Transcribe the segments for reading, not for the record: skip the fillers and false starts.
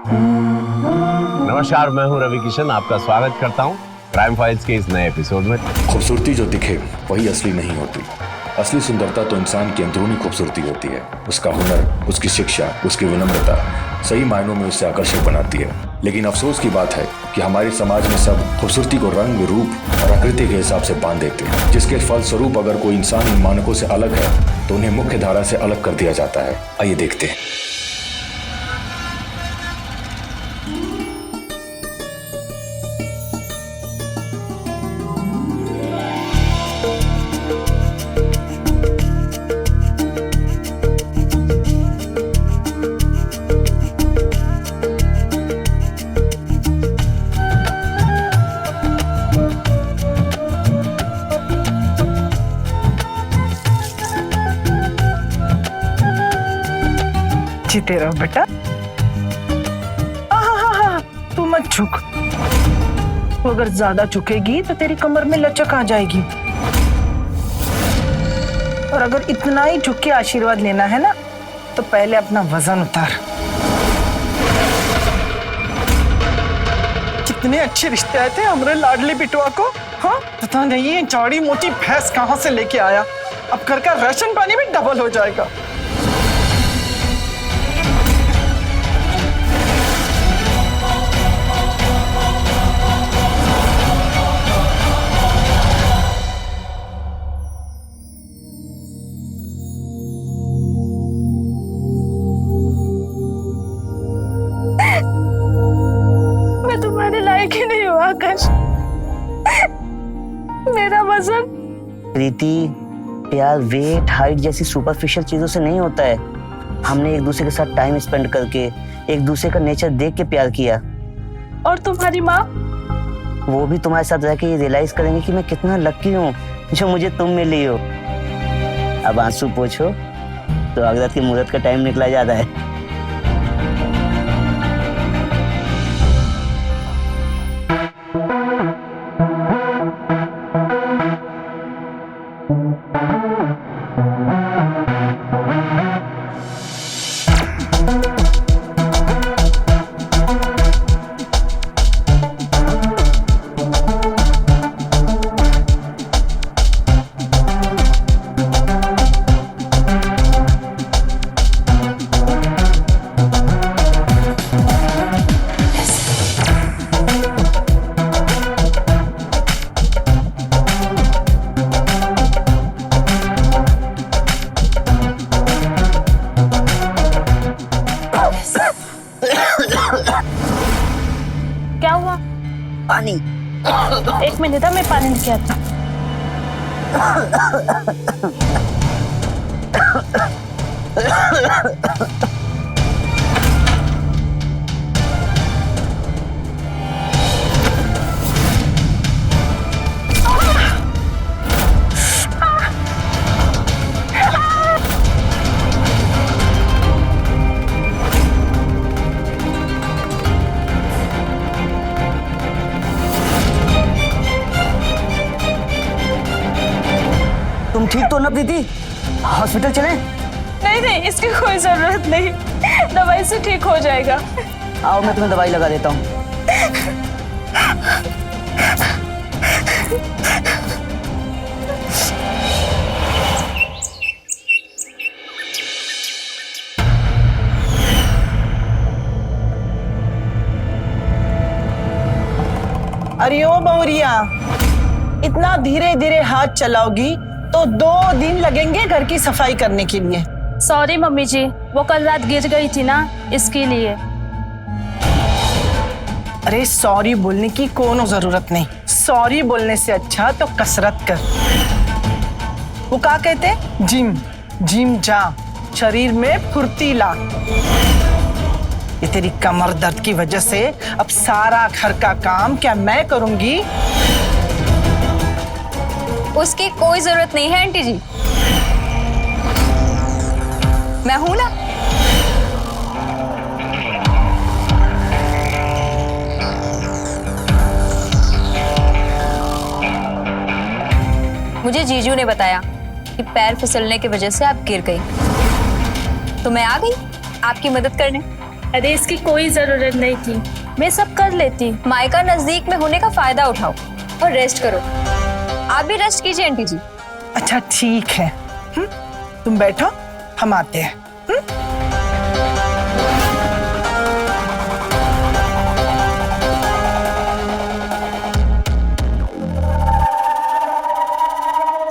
नमस्कार, मैं हूं रवि किशन, आपका स्वागत करता हूं क्राइम फाइल्स के इस नए एपिसोड में। खूबसूरती जो दिखे वही असली नहीं होती। असली सुंदरता तो इंसान की अंदरूनी खूबसूरती होती है। उसका हुनर, उसकी शिक्षा, उसकी विनम्रता सही मायनों में उसे आकर्षक बनाती है। लेकिन अफसोस की बात है कि हमारे समाज में सब खूबसूरती को रंग, रूप और आकृति के हिसाब से बांध देते हैं, जिसके फलस्वरूप अगर कोई इंसान इन मानकों से अलग है तो उन्हें मुख्य धारा से अलग कर दिया जाता है। आइए देखते हैं। जीते रहो बेटा। तू मत झुक। तू अगर ज्यादा झुकेगी तो तेरी कमर में लचक आ जाएगी। और अगर इतना ही झुक के आशीर्वाद लेना है ना तो पहले अपना वजन उतार। कितने अच्छे रिश्ते आए थे हमारे लाडली बिटवा को। हाँ, पता नहीं ये चौड़ी मोटी भैंस कहाँ से लेके आया। अब घर का राशन पानी भी डबल हो जाएगा। तुम्हारे लायक ही नहीं हुआ आकाश। मेरा वजन। प्रीति, प्यार वेट, हाइट जैसी सुपरफिशियल चीजों से नहीं होता है। हमने एक दूसरे के साथ टाइम स्पेंड करके, एक दूसरे का नेचर देख के प्यार किया। और तुम्हारी माँ? वो भी तुम्हारे साथ रह के ये रियलाइज करेंगे कि मैं कितना लकी हूँ जो मुझे तुम मिली हो। अब आंसू पोछो तो अगरत की मुहूर्त का टाइम निकला जाता है। क्या हुआ? पानी। एक मिनट, मैं पानी लेके आता हूँ। तुम ठीक तो ना प्रीति? हॉस्पिटल चलें? नहीं नहीं, इसकी कोई जरूरत नहीं, दवाई से ठीक हो जाएगा। आओ, मैं तुम्हें दवाई लगा देता हूँ। अरे ओ बहुरिया, इतना धीरे धीरे हाथ चलाओगी तो 2 दिन लगेंगे घर की सफाई करने के लिए। सॉरी मम्मी जी, वो कल रात गिर गई थी ना, इसके लिए। अरे सॉरी बोलने की कोनो जरूरत नहीं। सॉरी बोलने से अच्छा तो कसरत कर। वो क्या कहते? जिम जिम जा, शरीर में फुर्ती ला। ये तेरी कमर दर्द की वजह से अब सारा घर का काम क्या मैं करूंगी? उसकी कोई जरूरत नहीं है आंटी जी, मैं हूं ना। मुझे जीजू ने बताया कि पैर फिसलने की वजह से आप गिर गई, तो मैं आ गई आपकी मदद करने। अरे इसकी कोई जरूरत नहीं थी, मैं सब कर लेती। मायका नजदीक में होने का फायदा उठाओ और रेस्ट करो। आप भी रेस्ट कीजिए आंटी जी। अच्छा ठीक है, तुम बैठो, हम आते हैं।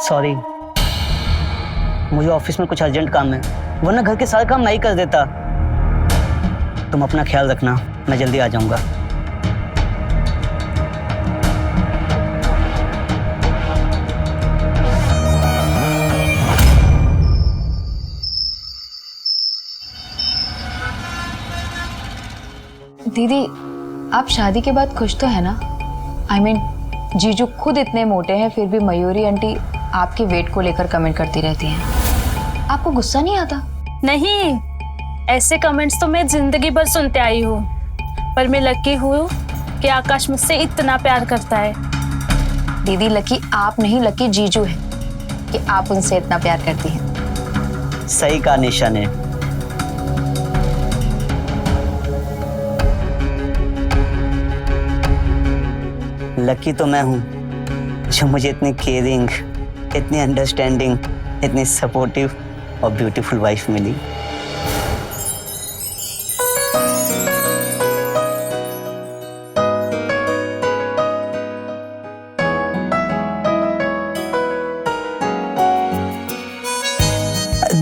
सॉरी, मुझे ऑफिस में कुछ अर्जेंट काम है, वरना घर के सारे काम नहीं कर देता। तुम अपना ख्याल रखना, मैं जल्दी आ जाऊंगा। दीदी, आप शादी के बाद खुश तो है ना? I mean, जीजू खुद इतने मोटे हैं फिर भी मयूरी आंटी आपके वेट को लेकर कमेंट करती रहती हैं। आपको गुस्सा नहीं आता? नहीं, ऐसे कमेंट्स तो मैं जिंदगी भर सुनते आई हूँ, पर मैं लकी हूँ कि आकाश मुझसे इतना प्यार करता है। दीदी, लकी आप नहीं, लकी जीजू है कि आप उनसे इतना प्यार करती हैं। सही कहा निशा ने। लकी तो मैं हूँ जो मुझे इतनी केयरिंग, इतनी अंडरस्टैंडिंग, इतनी सपोर्टिव और ब्यूटीफुल वाइफ मिली।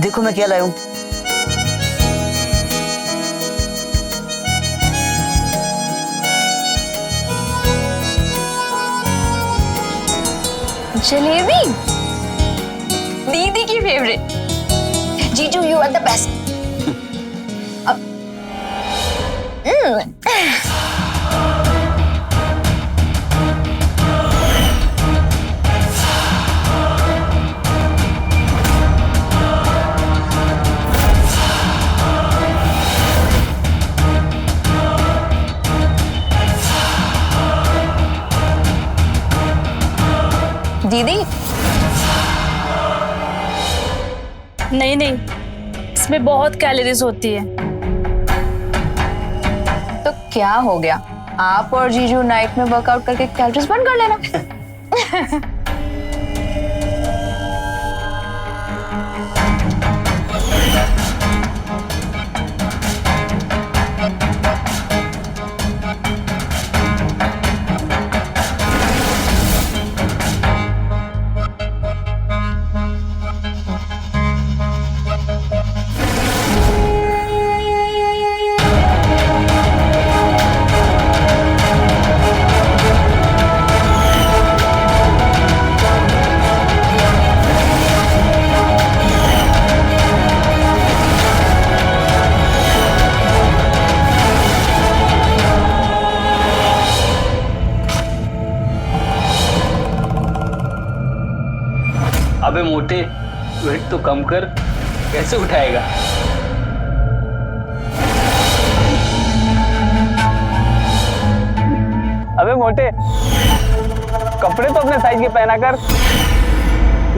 देखो मैं क्या लाया हूँ। जलेबी, दीदी की फेवरेट। जीजू, यू आर द बेस्ट। दीदी, नहीं नहीं, इसमें बहुत कैलोरीज होती है। तो क्या हो गया, आप और जीजू नाइट में वर्कआउट करके कैलोरीज बर्न कर लेना। अबे मोटे, वेट तो कम कर, कैसे उठाएगा? अबे मोटे, कपड़े तो अपने साइज के पहना कर।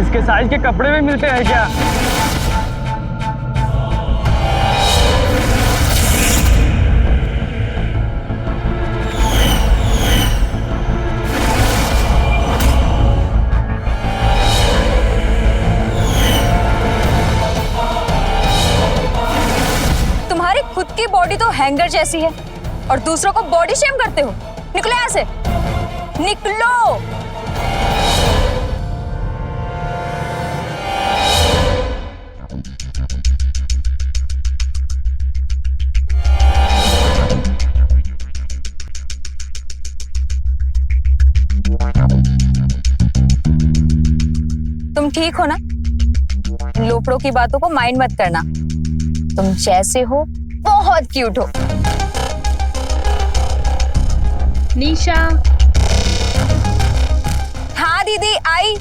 इसके साइज के कपड़े भी मिलते हैं क्या? खुद की बॉडी तो हैंगर जैसी है और दूसरों को बॉडी शेम करते हो। निकलो यहां से, निकलो। तुम ठीक हो ना? इन लोफड़ों की बातों को माइंड मत करना। तुम जैसे हो बहुत क्यूट हो। निशा। हाँ दीदी, आई।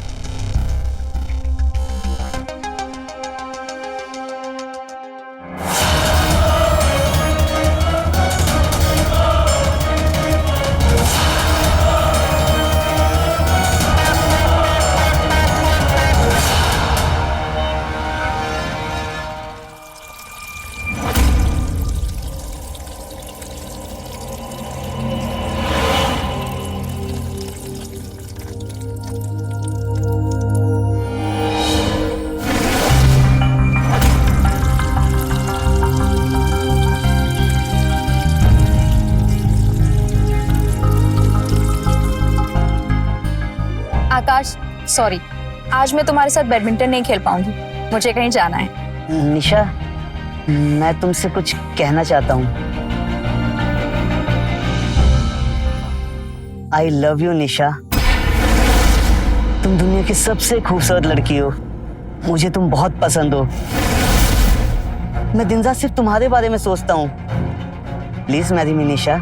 सॉरी, आज मैं तुम्हारे साथ बैडमिंटन नहीं खेल पाऊंगी, मुझे कहीं जाना है। निशा, मैं तुमसे कुछ कहना चाहता हूँ। आई लव यू निशा। तुम दुनिया की सबसे खूबसूरत लड़की हो, मुझे तुम बहुत पसंद हो। मैं दिन रात सिर्फ तुम्हारे बारे में सोचता हूँ। Please marry me Nisha.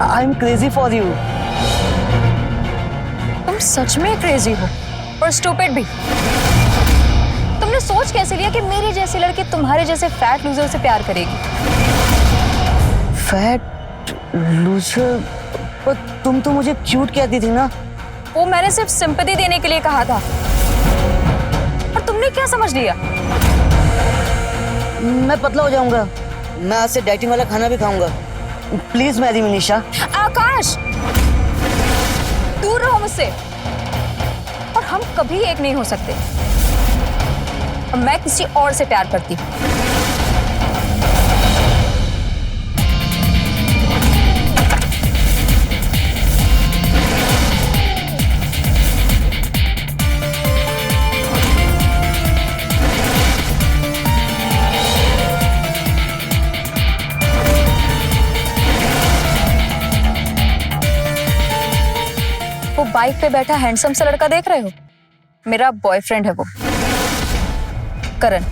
I am crazy for you. तुम सच में क्रेजी हो और स्टूपिड भी। तुमने सोच कैसे लिया कि मेरी जैसी लड़की तुम्हारे जैसे फैट लूजर से प्यार करेगी? Fat loser? पर तुम तो मुझे क्यूट कहती थी ना। वो मैंने सिर्फ सिंपैथी देने के लिए कहा था, और तुमने क्या समझ लिया? मैं पतला हो जाऊंगा, मैं आज से डाइटिंग वाला खाना भी खाऊंगा। प्लीज मैरी मी निशा। आकाश, दूर रहो मुझसे, और हम कभी एक नहीं हो सकते। मैं किसी और से प्यार करती हूँ। वो बाइक पे बैठा हैंडसम सा लड़का देख रहे हो? मेरा बॉयफ्रेंड है वो, करण।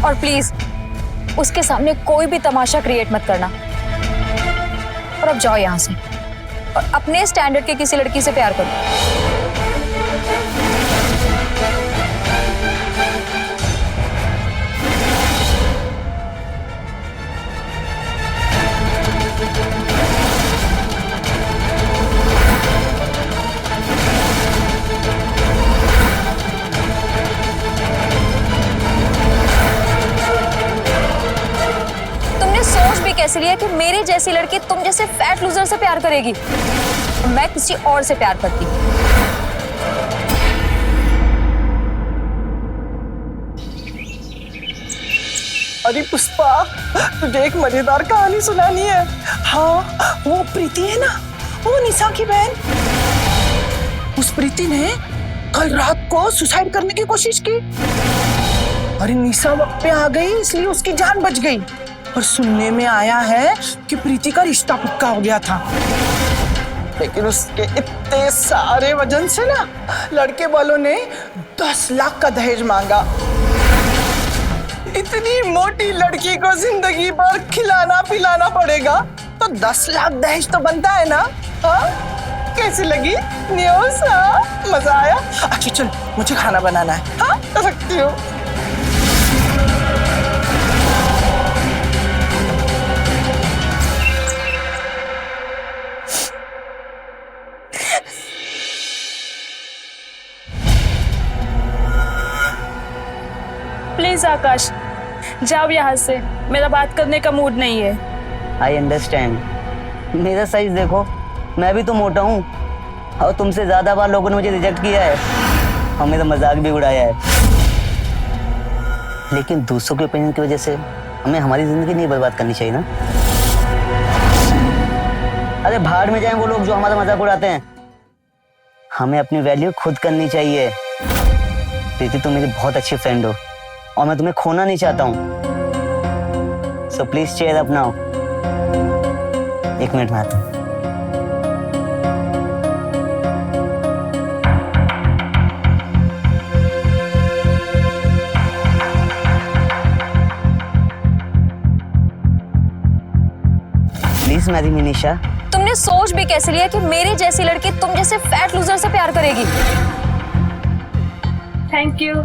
और प्लीज उसके सामने कोई भी तमाशा क्रिएट मत करना। और अब जाओ यहां से और अपने स्टैंडर्ड के किसी लड़की से प्यार करो। कैसे लिया कि मेरी जैसी लड़की तुम जैसे फैट लूजर से प्यार करेगी? मैं किसी और से प्यार करती हूँ। अरे पुष्पा, तुझे एक मजेदार कहानी सुनानी है। हाँ, वो प्रीति है ना, वो निशा की बहन। उस प्रीति ने कल रात को सुसाइड करने की कोशिश की। अरे निशा वक्त पे आ गई, इसलिए उसकी जान बच गई। और सुनने में आया है कि प्रीति का रिश्ता पक्का हो गया था, लेकिन उसके इतने सारे वजन से ना लड़के वालों ने 10 लाख का दहेज मांगा। इतनी मोटी लड़की को जिंदगी भर खिलाना पिलाना पड़ेगा, तो 10 लाख दहेज तो बनता है ना। हाँ, कैसी लगी न्यूज़? मजा आया? अच्छा चल, मुझे खाना बनाना है। हाँ, कर सकती हूँ। प्लीज आकाश, जाओ यहाँ से, मेरा बात करने का मूड नहीं है। I understand. मेरा साइज देखो, मैं भी तो मोटा हूँ, और तुमसे ज्यादा बार लोगों ने मुझे रिजेक्ट किया है और मेरा मजाक भी उड़ाया है। लेकिन दूसरों के ओपिनियन की वजह से हमें हमारी जिंदगी नहीं बर्बाद करनी चाहिए ना। अरे भाड़ में जाएं वो लोग जो हमारा मजाक उड़ाते हैं। हमें अपनी वैल्यू खुद करनी चाहिए। प्रीति, तुम मेरी बहुत अच्छी फ्रेंड हो और मैं तुम्हें खोना नहीं चाहता हूँ। So please cheer up now. एक मिनट में आता हूँ। प्लीज मैरी मी निशा। तुमने सोच भी कैसे लिया कि मेरी जैसी लड़की तुम जैसे फैट लूजर से प्यार करेगी? Thank you.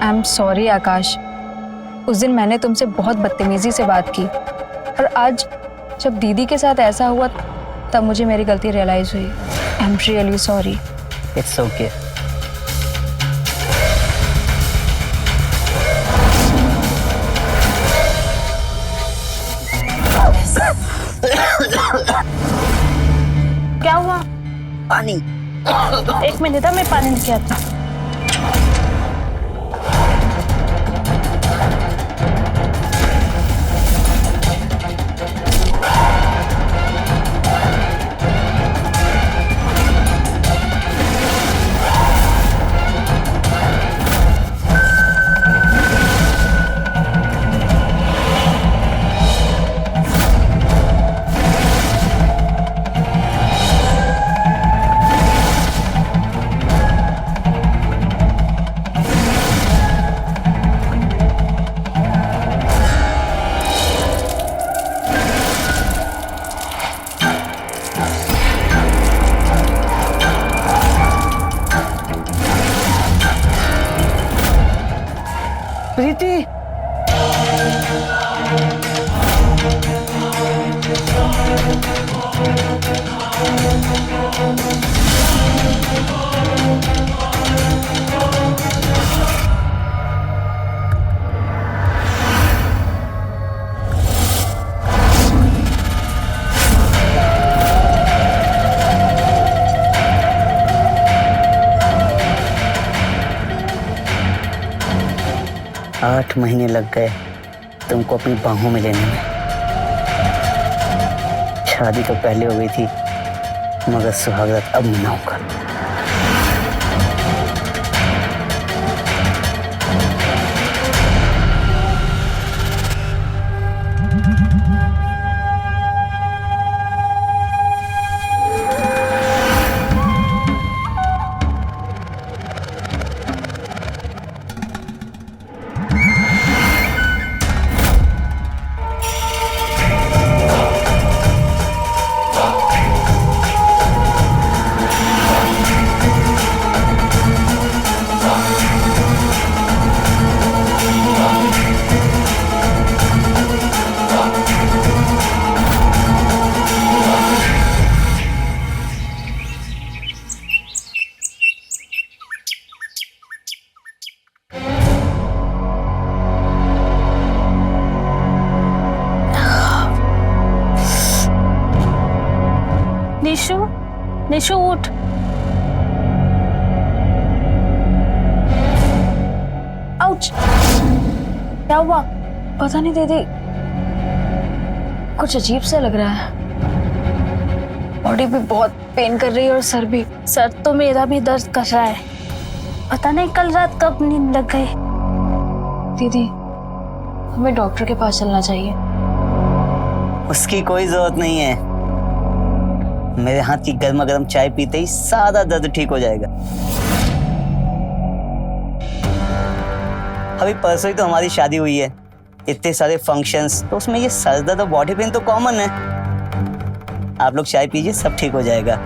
I am sorry Akash, उस दिन मैंने तुमसे बहुत बदतमीजी से बात की, और आज जब दीदी के साथ ऐसा हुआ तब मुझे मेरी गलती रियलाइज हुई। I am really sorry. It's okay. क्या हुआ? पानी। एक मिनट, मैं पानी लेके आती हूँ। प्रीति, आठ महीने लग गए तुमको अपनी बाहों में लेने में। शादी तो पहले हो गई थी, मगर सुहागरात अब मनाऊंगा। निशु, निशु उठ। आउच! क्या हुआ? पता नहीं दीदी, कुछ अजीब सा लग रहा है। बॉडी भी बहुत पेन कर रही है और सर भी। सर तो मेरा भी दर्द कर रहा है। पता नहीं कल रात कब नींद लग गई। दीदी, हमें डॉक्टर के पास चलना चाहिए। उसकी कोई जरूरत नहीं है। मेरे हाथ की गर्मा गर्म चाय पीते ही सारा दर्द ठीक हो जाएगा। अभी परसों ही तो हमारी शादी हुई है, इतने सारे फंक्शंस, तो उसमें ये सर दर्द और बॉडी पेन तो कॉमन है। आप लोग चाय पीजिए, सब ठीक हो जाएगा।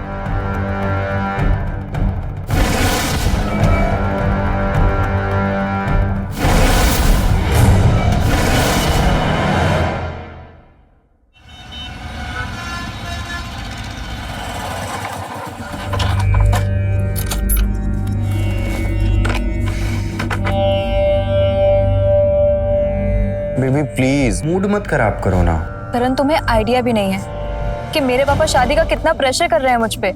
बेबी प्लीज मूड मत खराब करो ना। करण, तुम्हें आइडिया भी नहीं है कि मेरे पापा शादी का कितना प्रेशर कर रहे हैं मुझ पे,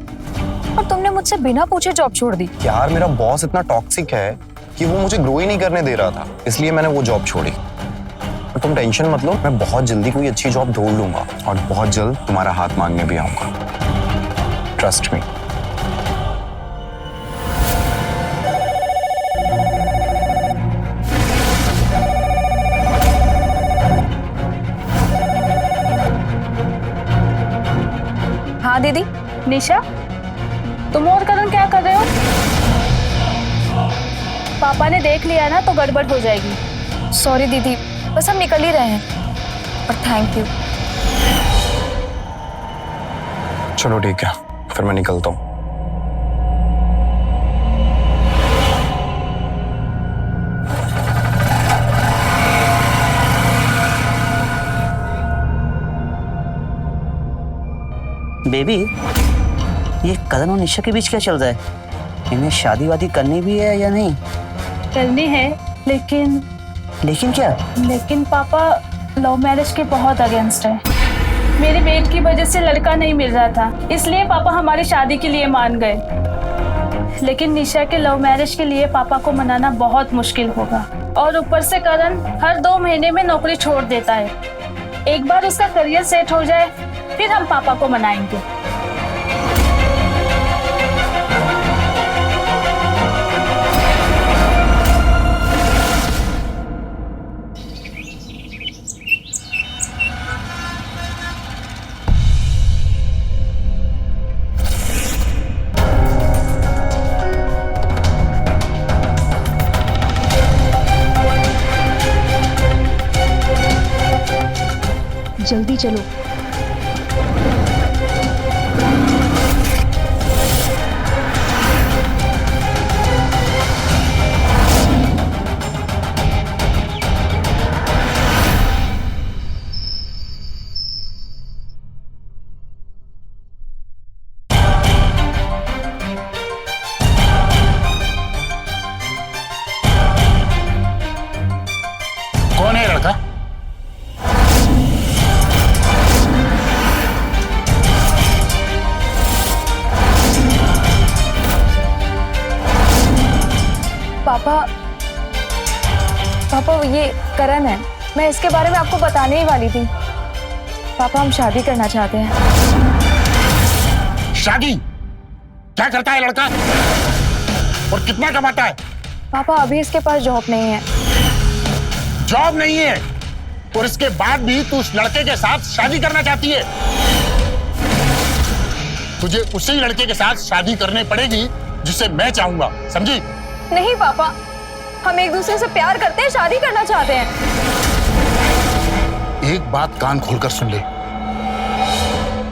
और तुमने मुझसे बिना पूछे जॉब छोड़ दी। यार मेरा बॉस इतना टॉक्सिक है कि वो मुझे ग्रो ही नहीं करने दे रहा था, इसलिए मैंने वो जॉब छोड़ी। और तुम टेंशन मत लो, मैं बहुत जल्दी कोई अच्छी जॉब ढूंढ लूंगा और बहुत जल्द तुम्हारा हाथ मांगने भी आऊंगा। Trust me. हाँ दीदी। निशा, तुम और करण क्या कर रहे हो? पापा ने देख लिया ना तो गड़बड़ हो जाएगी। सॉरी दीदी, बस हम निकल ही रहे हैं। और थैंक यू। चलो ठीक है, फिर मैं निकलता हूँ। बेबी, ये करण और निशा के बीच क्या चल रहा है? इन्हें शादी वादी करनी भी है या नहीं? करनी है, लेकिन क्या? लेकिन पापा लव मैरिज के बहुत अगेंस्ट है। मेरे वेट की वजह से लड़का नहीं मिल रहा था, इसलिए पापा हमारी शादी के लिए मान गए। लेकिन निशा के लव मैरिज के लिए पापा को मनाना बहुत मुश्किल होगा। और ऊपर से करण हर 2 महीने में नौकरी छोड़ देता है। एक बार उसका करियर सेट हो जाए, फिर हम पापा को मनाएंगे। जल्दी चलो। कौन है लड़का? पापा ये करण है। मैं इसके बारे में आपको बताने ही वाली थी। पापा हम शादी करना चाहते हैं। शादी? क्या करता है लड़का और कितना कमाता है? पापा अभी इसके पास जॉब नहीं है। जॉब नहीं है और इसके बाद भी तू उस लड़के के साथ शादी करना चाहती है? तुझे उसी लड़के के साथ शादी करनी पड़ेगी जिसे मैं चाहूंगा, समझी? नहीं पापा, हम एक दूसरे से प्यार करते हैं, शादी करना चाहते हैं। एक बात कान खोलकर सुन ले,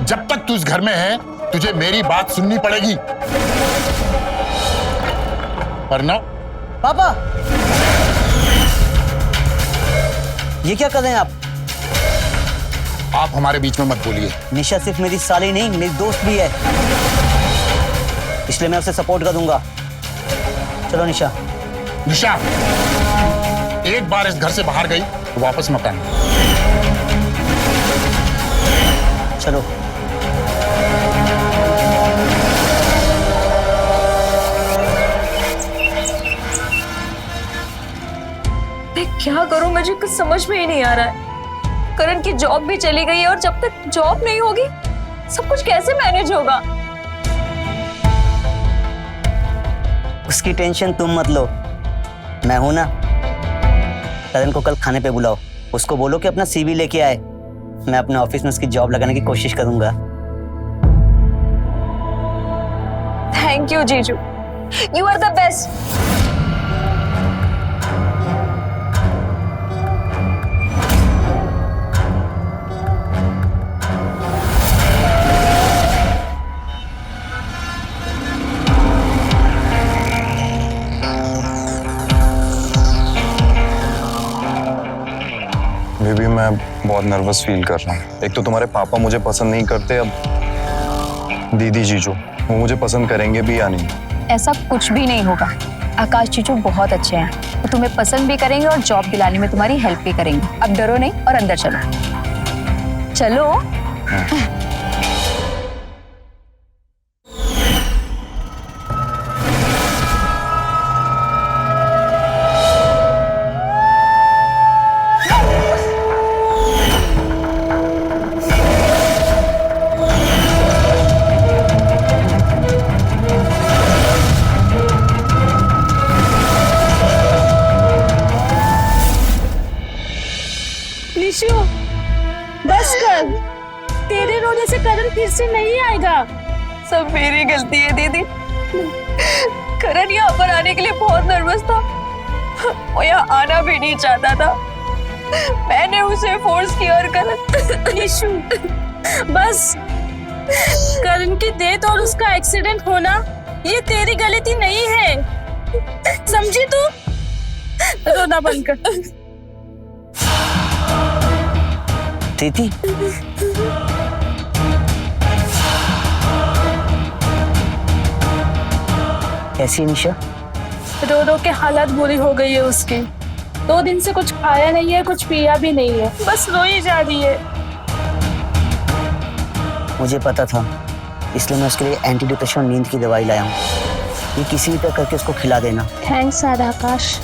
जब तक तू इस घर में है तुझे मेरी बात सुननी पड़ेगी, वरना। पापा, ये क्या कर रहे हैं आप? आप हमारे बीच में मत बोलिए। निशा सिर्फ मेरी साली नहीं, मेरी दोस्त भी है, इसलिए मैं उसे सपोर्ट करूंगा। चलो निशा। निशा, एक बार इस घर से बाहर गई तो वापस मत आना। चलो। मैं क्या करूं, मुझे कुछ समझ में ही नहीं आ रहा है। करण की जॉब भी चली गई है और जब तक जॉब नहीं होगी सब कुछ कैसे मैनेज होगा? उसकी टेंशन तुम मत लो, मैं हूं ना। करण को कल खाने पे बुलाओ, उसको बोलो कि अपना CV लेके आए। मैं अपने ऑफिस में उसकी जॉब लगाने की कोशिश करूंगा। थैंक यू जीजू, you are the best. Baby, मैं बहुत नर्वस फील कर रहा हूँ। एक तो तुम्हारे पापा मुझे पसंद नहीं करते, अब दीदी जीजू वो मुझे पसंद करेंगे भी या नहीं? ऐसा कुछ भी नहीं होगा। आकाश जीजू बहुत अच्छे हैं, वो तुम्हें पसंद भी करेंगे और जॉब दिलाने में तुम्हारी हेल्प भी करेंगे। अब डरो नहीं और अंदर चलो। चलो। निशु, बस कर। तेरे रोने से करण फिर से नहीं आएगा। सब मेरी गलती है दीदी। करण यहाँ पर आने के लिए बहुत नर्वस था, वो यहाँ आना भी नहीं चाहता था। मैंने उसे फोर्स किया और करण। निशु, बस। करण की डेथ और उसका एक्सीडेंट होना ये तेरी गलती नहीं है, समझी तू? रोना बंद कर। दीदी, कैसी है निशा? रो रो के हालत बुरी हो गई है उसकी। 2 दिन से कुछ खाया नहीं है, कुछ पिया भी नहीं है, बस रो ही जा रही है। मुझे पता था, इसलिए मैं उसके लिए एंटी डिप्रेशन और नींद की दवाई लाया हूँ। ये किसी भी तरह करके उसको खिला देना। थैंक्स आकाश,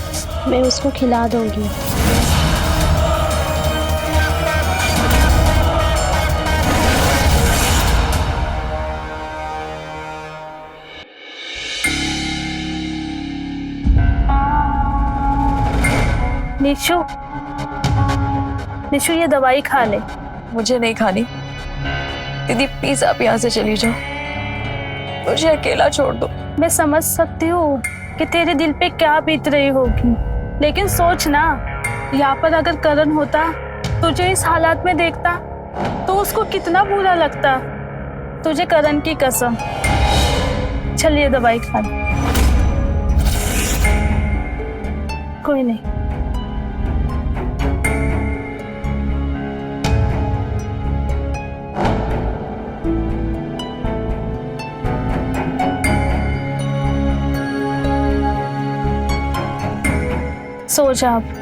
मैं उसको खिला दूंगी। निशु, निशु ये दवाई खा ले। मुझे नहीं खानी। दीदी प्लीज आप यहाँ से चली जाओ, मुझे अकेला छोड़ दो। मैं समझ सकती हूँ कि तेरे दिल पे क्या बीत रही होगी, लेकिन सोच ना, यहाँ पर अगर करण होता, तुझे इस हालात में देखता, तो उसको कितना बुरा लगता। तुझे करण की कसम। चलिए दवाई खा ले। कोई नहीं। सो जा अब।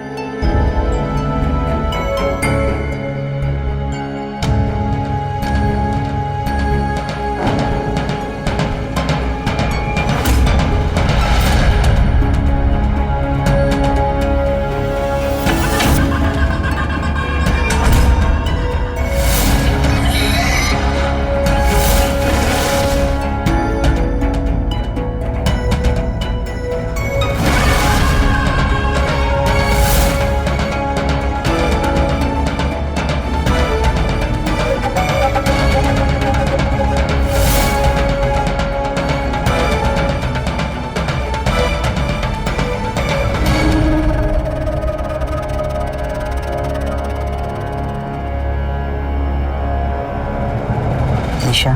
निशा,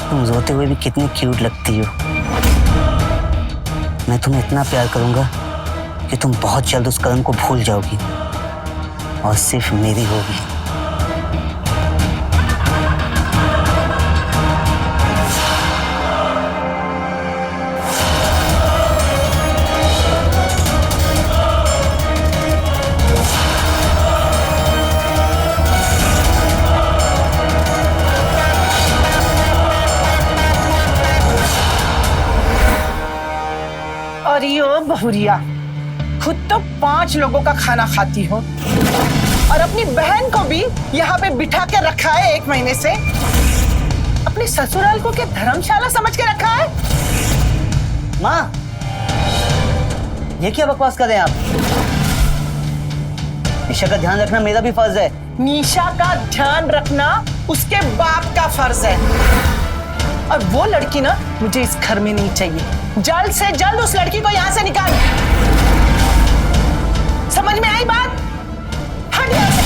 तुम रोते हुए भी कितनी क्यूट लगती हो। मैं तुम्हें इतना प्यार करूंगा कि तुम बहुत जल्द उस करण को भूल जाओगी और सिर्फ मेरी होगी। और यो बहुरिया, खुद तो 5 लोगों का खाना खाती हो और अपनी बहन को भी यहाँ पे बिठा के रखा है 1 महीने से। अपने ससुराल को क्या धर्मशाला समझ के रखा है? माँ, ये क्या बकवास कर रहे हैं आप? निशा का ध्यान रखना मेरा भी फर्ज है। निशा का ध्यान रखना उसके बाप का फर्ज है। और वो लड़की ना मुझे इस घर में नहीं चाहिए। जल्द से जल्द उस लड़की को यहाँ से निकाल। समझ में आई बात? हट यहाँ से।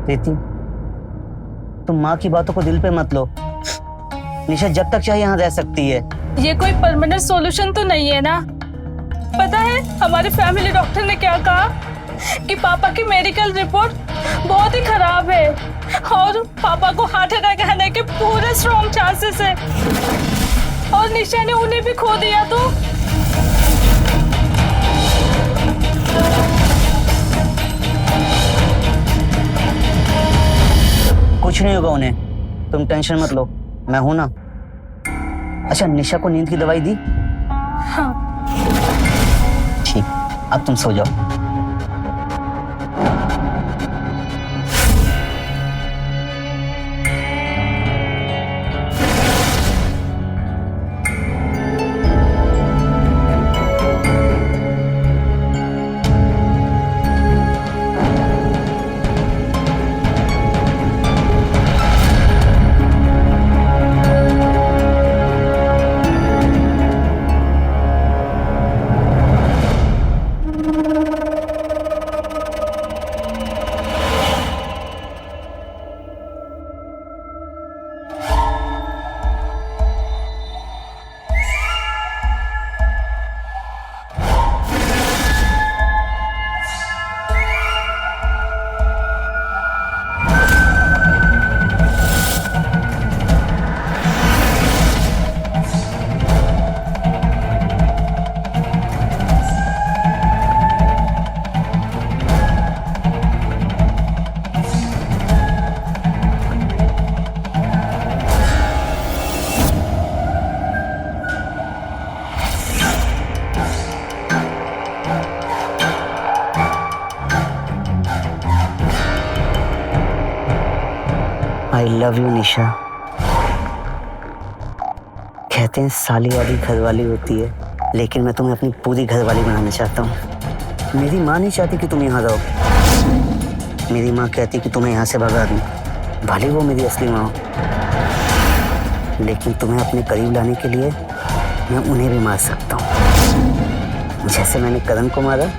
प्रीति, तुम माँ की बातों को दिल पे मत लो। निशा जब तक चाहे यहाँ रह सकती है। ये कोई परमानेंट सॉल्यूशन तो नहीं है ना? पता है हमारे फैमिली डॉक्टर ने क्या कहा कि पापा की मेडिकल रिपोर्ट बहुत ही खराब है और पापा को हार्ट अटैक आने के पूरे स्ट्रॉन्ग चांसेस है और निशा ने उन्हें भी खो दिया तो कुछ नहीं होगा उन्हें, तुम टेंशन मत लो, मैं हूं ना। अच्छा, निशा को नींद की दवाई दी? हाँ। ठीक, अब तुम सो जाओ। आई लव यू निशा। कहते हैं साली वाली घरवाली होती है, लेकिन मैं तुम्हें अपनी पूरी घरवाली बनाना चाहता हूँ। मेरी माँ नहीं चाहती कि तुम यहाँ रहो। मेरी माँ कहती कि तुम्हें यहाँ से भगा दूँ, भले वो मेरी असली माँ हो। लेकिन तुम्हें अपने करीब लाने के लिए मैं उन्हें भी मार सकता हूँ, जैसे मैंने करण को मारा।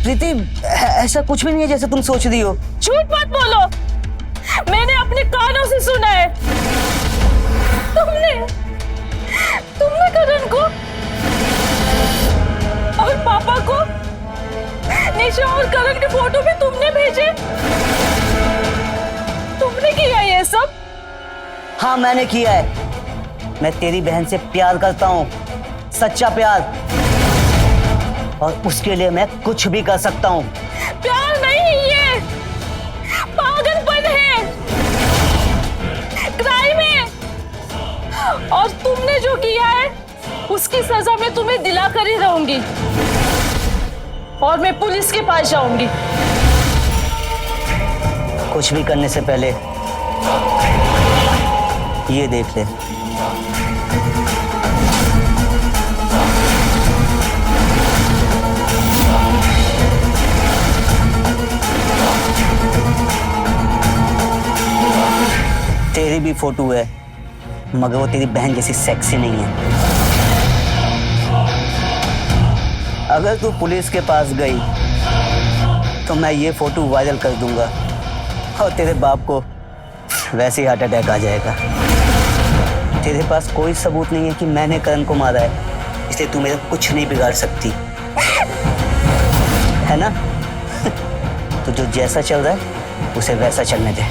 प्रीति, ऐसा कुछ भी नहीं है जैसे तुम सोच रही हो। झूठ मत बोलो, मैंने अपने कानों से सुना है। तुमने करण को और पापा को निशा और करण के फोटो भी तुमने भेजे। तुमने किया ये सब? हाँ, मैंने किया है। मैं तेरी बहन से प्यार करता हूँ, सच्चा प्यार, और उसके लिए मैं कुछ भी कर सकता हूँ। प्यार नहीं, ये पागलपन है, क्राइम है। और तुमने जो किया है उसकी सजा मैं तुम्हें दिला कर ही रहूंगी, और मैं पुलिस के पास जाऊंगी। कुछ भी करने से पहले ये देख ले। तेरी भी फोटो है, मगर वो तेरी बहन जैसी सेक्सी नहीं है। अगर तू पुलिस के पास गई तो मैं ये फोटो वायरल कर दूंगा, और तेरे बाप को वैसे ही हार्ट अटैक आ जाएगा। तेरे पास कोई सबूत नहीं है कि मैंने करण को मारा है, इसलिए तू मेरा कुछ नहीं बिगाड़ सकती, है ना? तो जो जैसा चल रहा है उसे वैसा चलने दे।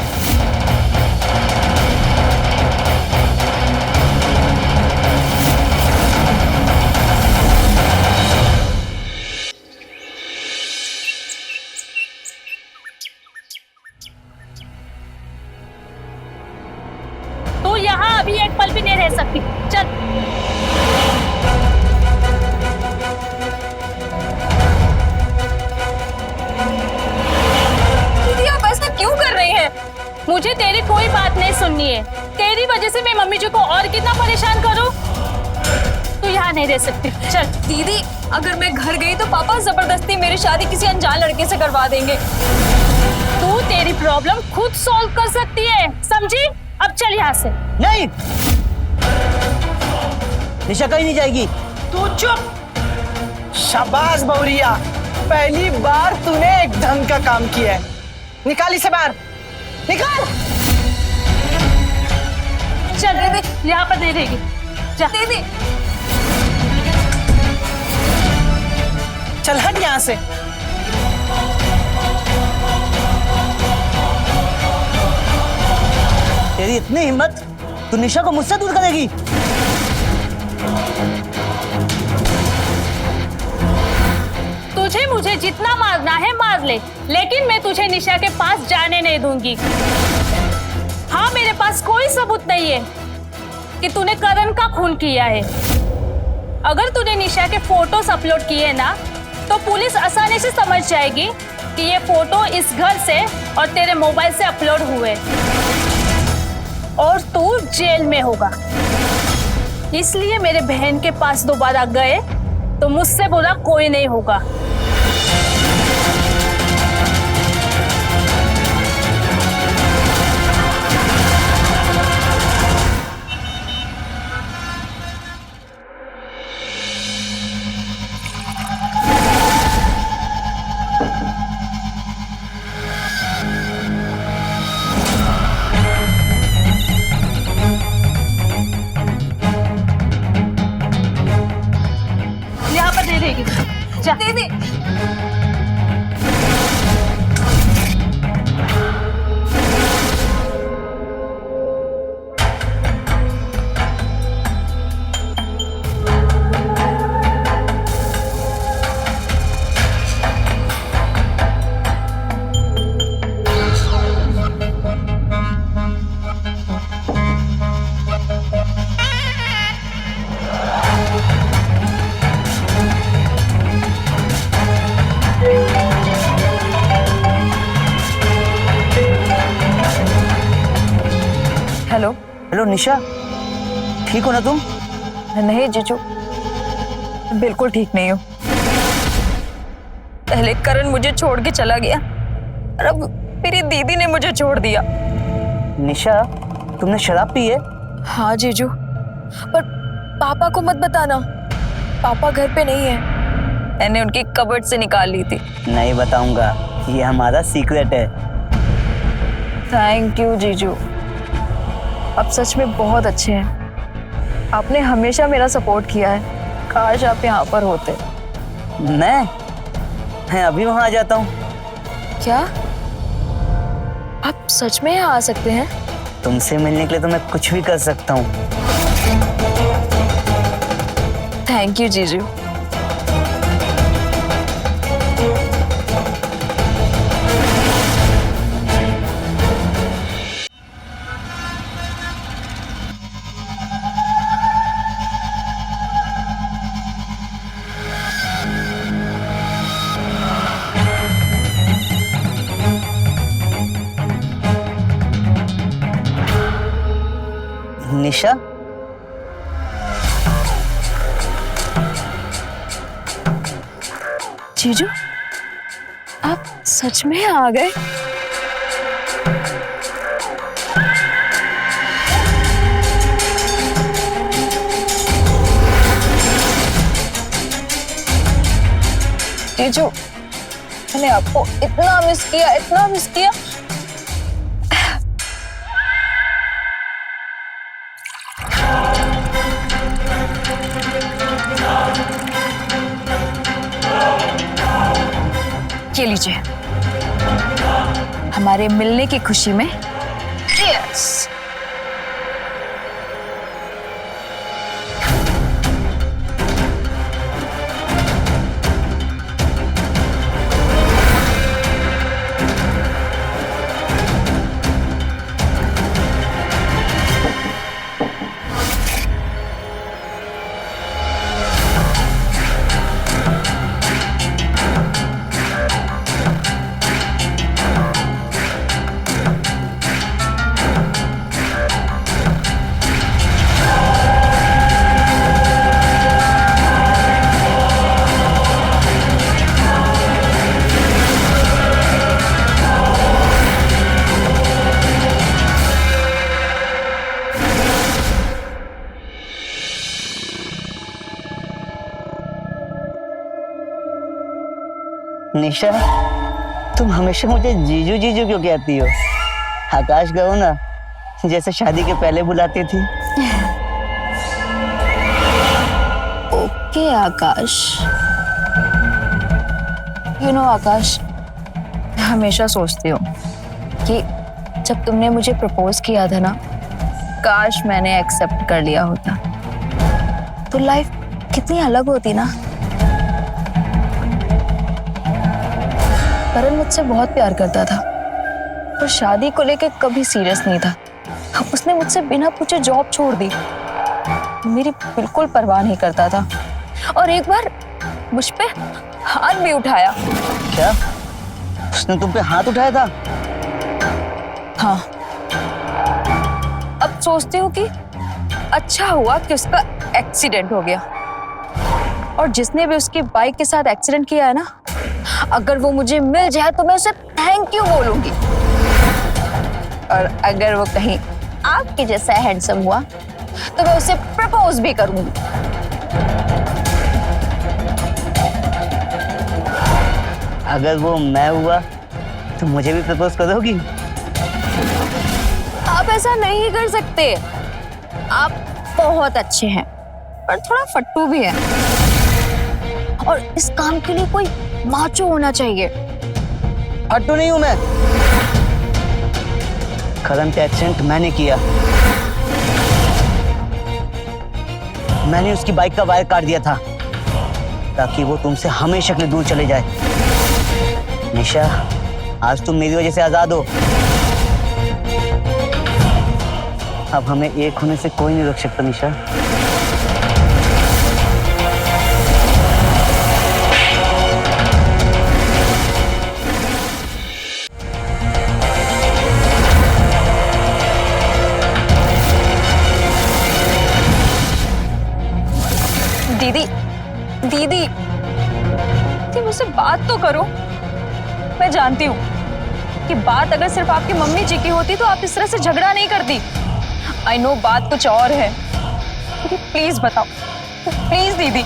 तू यहाँ अभी एक पल भी नहीं रह सकती। चल। दीदी, आप ऐसा क्यों कर रही हैं? मुझे तेरी कोई बात नहीं सुननी है। तेरी वजह से मैं मम्मी जी को और कितना परेशान करूं? तू यहाँ नहीं रह सकती। चल। दीदी, अगर मैं घर गई तो पापा जबरदस्ती मेरी शादी किसी अनजान लड़के से करवा देंगे। तू तेरी प्रॉब्लम खुद सॉल्व कर सकती है, समझी? अब चल यहाँ से। नहीं, निशा कहीं नहीं जाएगी। तू चुप। शाबाश बौरिया, पहली बार तूने एक ढंग का काम किया है। निकाल इसे बाहर, निकाल। चल दीदी, यहाँ पर नहीं रहेगी। जा। दीदी, चल हट यहाँ से। तेरी इतनी हिम्मत, तू निशा को मुझसे दूर करेगी? तुझे मुझे जितना मारना है मार ले, लेकिन मैं तुझे निशा के पास जाने नहीं दूंगी। हाँ, मेरे पास कोई सबूत नहीं है कि तूने करण का खून किया है। अगर तूने निशा के फोटोज अपलोड किए ना, तो पुलिस आसानी से समझ जाएगी कि ये फोटो इस घर से और तेरे मोबाइल से अपलोड हुए, और तू जेल में होगा। इसलिए मेरे बहन के पास दोबारा गए तो मुझसे बुरा कोई नहीं होगा। दीदी, हेलो निशा, ठीक हो ना तुम? नहीं जीजू, बिल्कुल ठीक नहीं हूँ। पहले करण मुझे छोड़ के चला गया और अब मेरी दीदी ने मुझे छोड़ दिया। निशा, तुमने शराब पी है? हाँ जीजू, पर पापा को मत बताना, पापा घर पे नहीं है। मैंने उनकी कबर्ड से निकाल ली थी। नहीं बताऊंगा, ये हमारा सीक्रेट है। थैंक यू जीजू, आप सच में बहुत अच्छे हैं। आपने हमेशा मेरा सपोर्ट किया है। काश आप यहाँ पर होते। मैं अभी वहां आ जाता हूँ। क्या आप सच में यहाँ आ सकते हैं? तुमसे मिलने के लिए तो मैं कुछ भी कर सकता हूँ। थैंक यू जीजू। निशा, जीजू, आप सच में आ गए? जीजू, मैंने आपको इतना मिस किया, इतना मिस किया। ये लीजिए, हमारे मिलने की खुशी में चीयर्स। निशा, तुम हमेशा मुझे जीजू जीजू क्यों कहती हो? आकाश कहो ना, जैसे शादी के पहले बुलाती थी। Okay Akash. यू नो आकाश, मैं हमेशा सोचती हूँ कि जब तुमने मुझे प्रपोज किया था ना, काश मैंने एक्सेप्ट कर लिया होता तो लाइफ कितनी अलग होती ना। करण मुझसे बहुत प्यार करता था और शादी को लेकर कभी सीरियस नहीं था। उसने मुझसे बिना पूछे जॉब छोड़ दी, मेरी बिल्कुल परवाह नहीं करता था और एक बार मुझ पे हाथ भी उठाया। क्या उसने तुम पे हाथ उठाया था? हाँ, अब सोचती हूँ कि अच्छा हुआ कि उसका एक्सीडेंट हो गया और जिसने भी उसकी बाइक के साथ एक्सीडेंट किया है ना, अगर वो मुझे मिल जाए तो मैं उसे थैंक यू बोलूंगी और अगर वो कहीं आपके जैसा हैंडसम हुआ तो मैं उसे प्रपोज भी करूंगी। अगर वो मैं हुआ तो मुझे भी प्रपोज करोगी? आप ऐसा नहीं कर सकते, आप बहुत अच्छे हैं पर थोड़ा फट्टू भी हैं और इस काम के लिए कोई माचो होना चाहिए। फट्टू नहीं हूं मैं। करण का एक्सीडेंट मैंने किया। मैंने उसकी बाइक का वायर काट दिया था ताकि वो तुमसे हमेशा के लिए दूर चले जाए। निशा, आज तुम मेरी वजह से आजाद हो। अब हमें एक होने से कोई नहीं रोक सकता निशा। बात तो करो। मैं जानती हूँ कि बात अगर सिर्फ आपकी मम्मी जी की होती तो आप इस तरह से झगड़ा नहीं करती। आई नो बात कुछ और है, लेकिन प्लीज बताओ, प्लीज दीदी।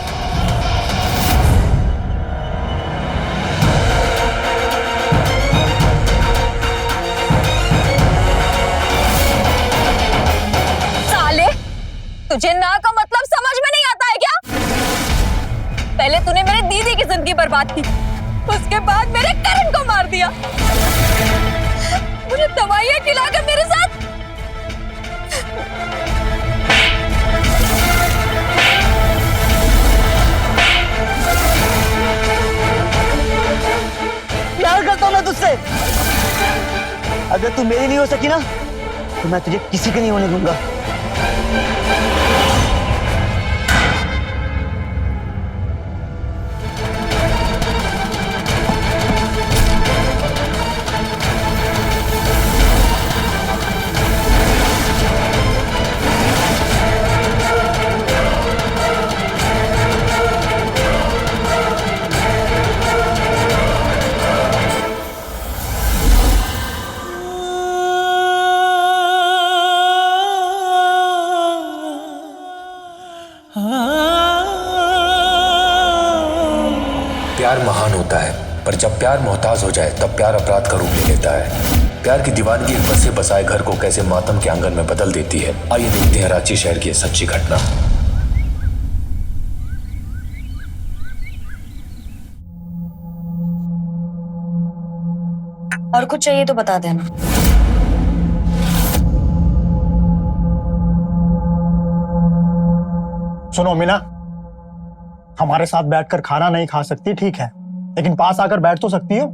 साले, तुझे ना का मतलब समझ में नहीं आता है क्या? पहले तूने मेरे दीदी की जिंदगी बर्बाद की, उसके बाद मेरे करण को मार दिया, मुझे दवाइयां खिलाकर मेरे साथ प्यार करता हूं मैं तुझसे। अगर तू मेरी नहीं हो सकी ना तो मैं तुझे किसी के नहीं होने दूंगा। प्यार महान होता है, पर जब प्यार मोहताज हो जाए तब प्यार अपराध का रूप ले लेता है। प्यार की दीवानगी एक बसे बसाए घर को कैसे मातम के आंगन में बदल देती है। आइए देखते हैं रांची शहर की सच्ची घटना। और कुछ चाहिए तो बता देना। सुनो मीना, हमारे साथ बैठकर खाना नहीं खा सकती ठीक है, लेकिन पास आकर बैठ तो सकती हो।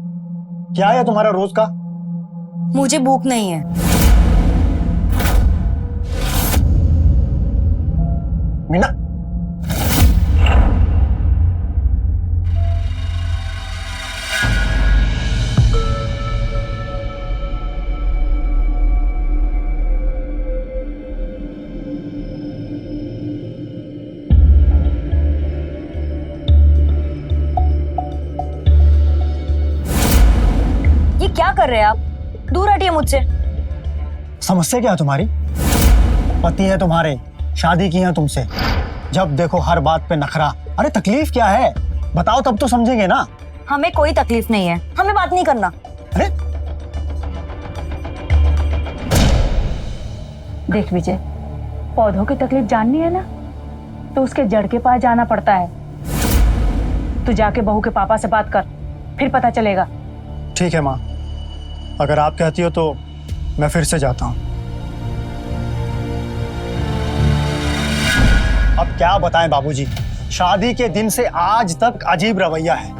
क्या है तुम्हारा रोज का? मुझे भूख नहीं है। मीना, क्या कर रहे हैं आप? दूर हटिए मुझसे। समस्या क्या है तुम्हारी? पति है तुम्हारे, शादी की है तुमसे, जब देखो हर बात पे नखरा। अरे तकलीफ क्या है बताओ, तब तो समझेंगे ना। हमें कोई तकलीफ नहीं है, हमें बात नहीं करना। अरे देख विजय, पौधों की तकलीफ जाननी है ना तो उसके जड़ के पास जाना पड़ता है। तू जाके बहू के पापा से बात कर, फिर पता चलेगा। ठीक है माँ, अगर आप कहती हो तो मैं फिर से जाता हूं। अब क्या बताएं बाबूजी, शादी के दिन से आज तक अजीब रवैया है।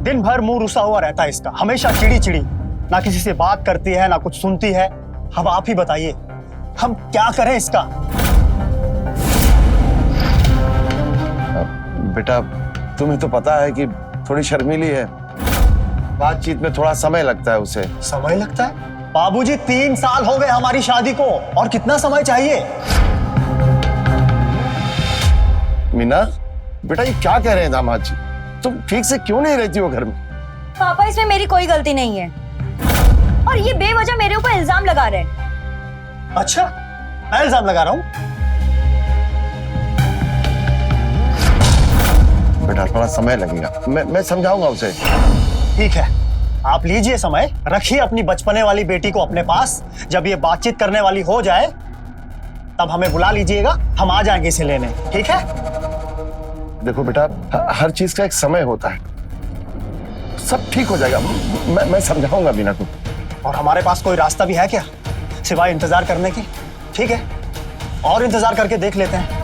दिन भर मुंह रुसा हुआ रहता है इसका, हमेशा चिड़ी चिड़ी, ना किसी से बात करती है ना कुछ सुनती है। अब आप ही बताइए हम क्या करें इसका? बेटा तुम्हें तो पता है कि थोड़ी शर्मीली है, बातचीत में थोड़ा समय लगता है उसे। समय लगता है? बाबूजी 3 साल हो गए हमारी शादी को, और कितना समय चाहिए? मीना बेटा ये क्या कह रहे हैं दामाद जी, तुम ठीक से क्यों नहीं रहती हो घर में? पापा इसमें मेरी कोई गलती नहीं है, और ये बेवजह मेरे ऊपर इल्जाम लगा रहे हैं। अच्छा, मैं इल्जाम लगा रहा हूं? बेटा थोड़ा समय लगेगा, मैं समझाऊंगा उसे। ठीक है, आप लीजिए समय, रखिए अपनी बचपने वाली बेटी को अपने पास। जब ये बातचीत करने वाली हो जाए तब हमें बुला लीजिएगा, हम आ जाएंगे इसे लेने। ठीक है? देखो बेटा हर चीज का एक समय होता है, सब ठीक हो जाएगा। मैं समझाऊंगा मीना को। और हमारे पास कोई रास्ता भी है क्या सिवाय इंतजार करने के? ठीक है, और इंतजार करके देख लेते हैं।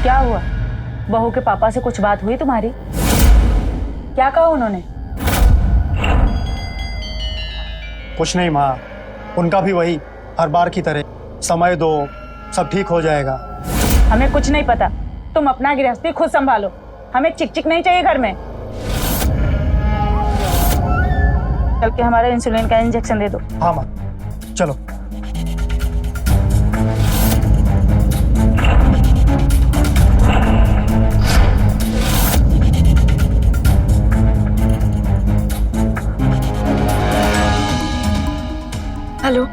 क्या हुआ? बहू के पापा से कुछ बात हुई तुम्हारी? क्या कहा उन्होंने? कुछ नहीं माँ, उनका भी वही हर बार की तरह, समय दो, सब ठीक हो जाएगा। हमें कुछ नहीं पता, तुम अपना गृहस्थी खुद संभालो, हमें चिक नहीं चाहिए घर में। चल के हमारे इंसुलिन का इंजेक्शन दे दो। हाँ माँ, चलो। हेलो,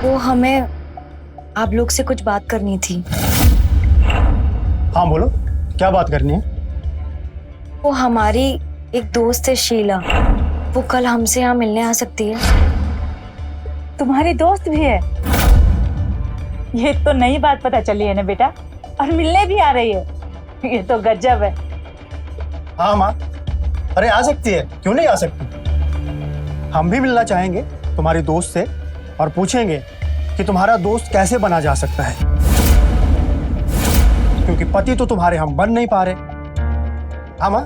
वो हमें आप लोग से कुछ बात करनी थी। हाँ बोलो, क्या बात करनी है? वो हमारी एक दोस्त है शीला, वो कल हमसे यहाँ मिलने आ सकती है। तुम्हारी दोस्त भी है? ये तो नई बात पता चली है ना बेटा, और मिलने भी आ रही है, ये तो गजब है। हाँ माँ, अरे आ सकती है, क्यों नहीं आ सकती। हम भी मिलना चाहेंगे तुम्हारी दोस्त से और पूछेंगे कि तुम्हारा दोस्त कैसे बना जा सकता है, क्योंकि पति तो तुम्हारे हम बन नहीं पा रहे। हाँ माँ,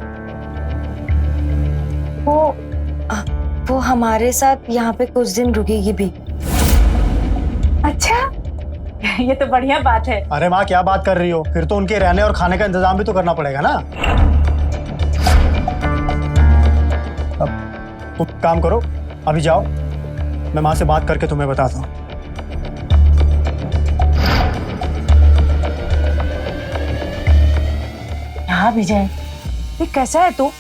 वो हमारे साथ यहाँ पे कुछ दिन रुकेगी भी। अच्छा, ये तो बढ़िया बात है। अरे माँ क्या बात कर रही हो, फिर तो उनके रहने और खाने का इंतजाम भी तो करना पड़ेगा ना। अब तुम काम करो, अभी जाओ, मैं माँ से बात करके तुम्हें बताता हूँ। हाँ विजय, ये कैसा है तू?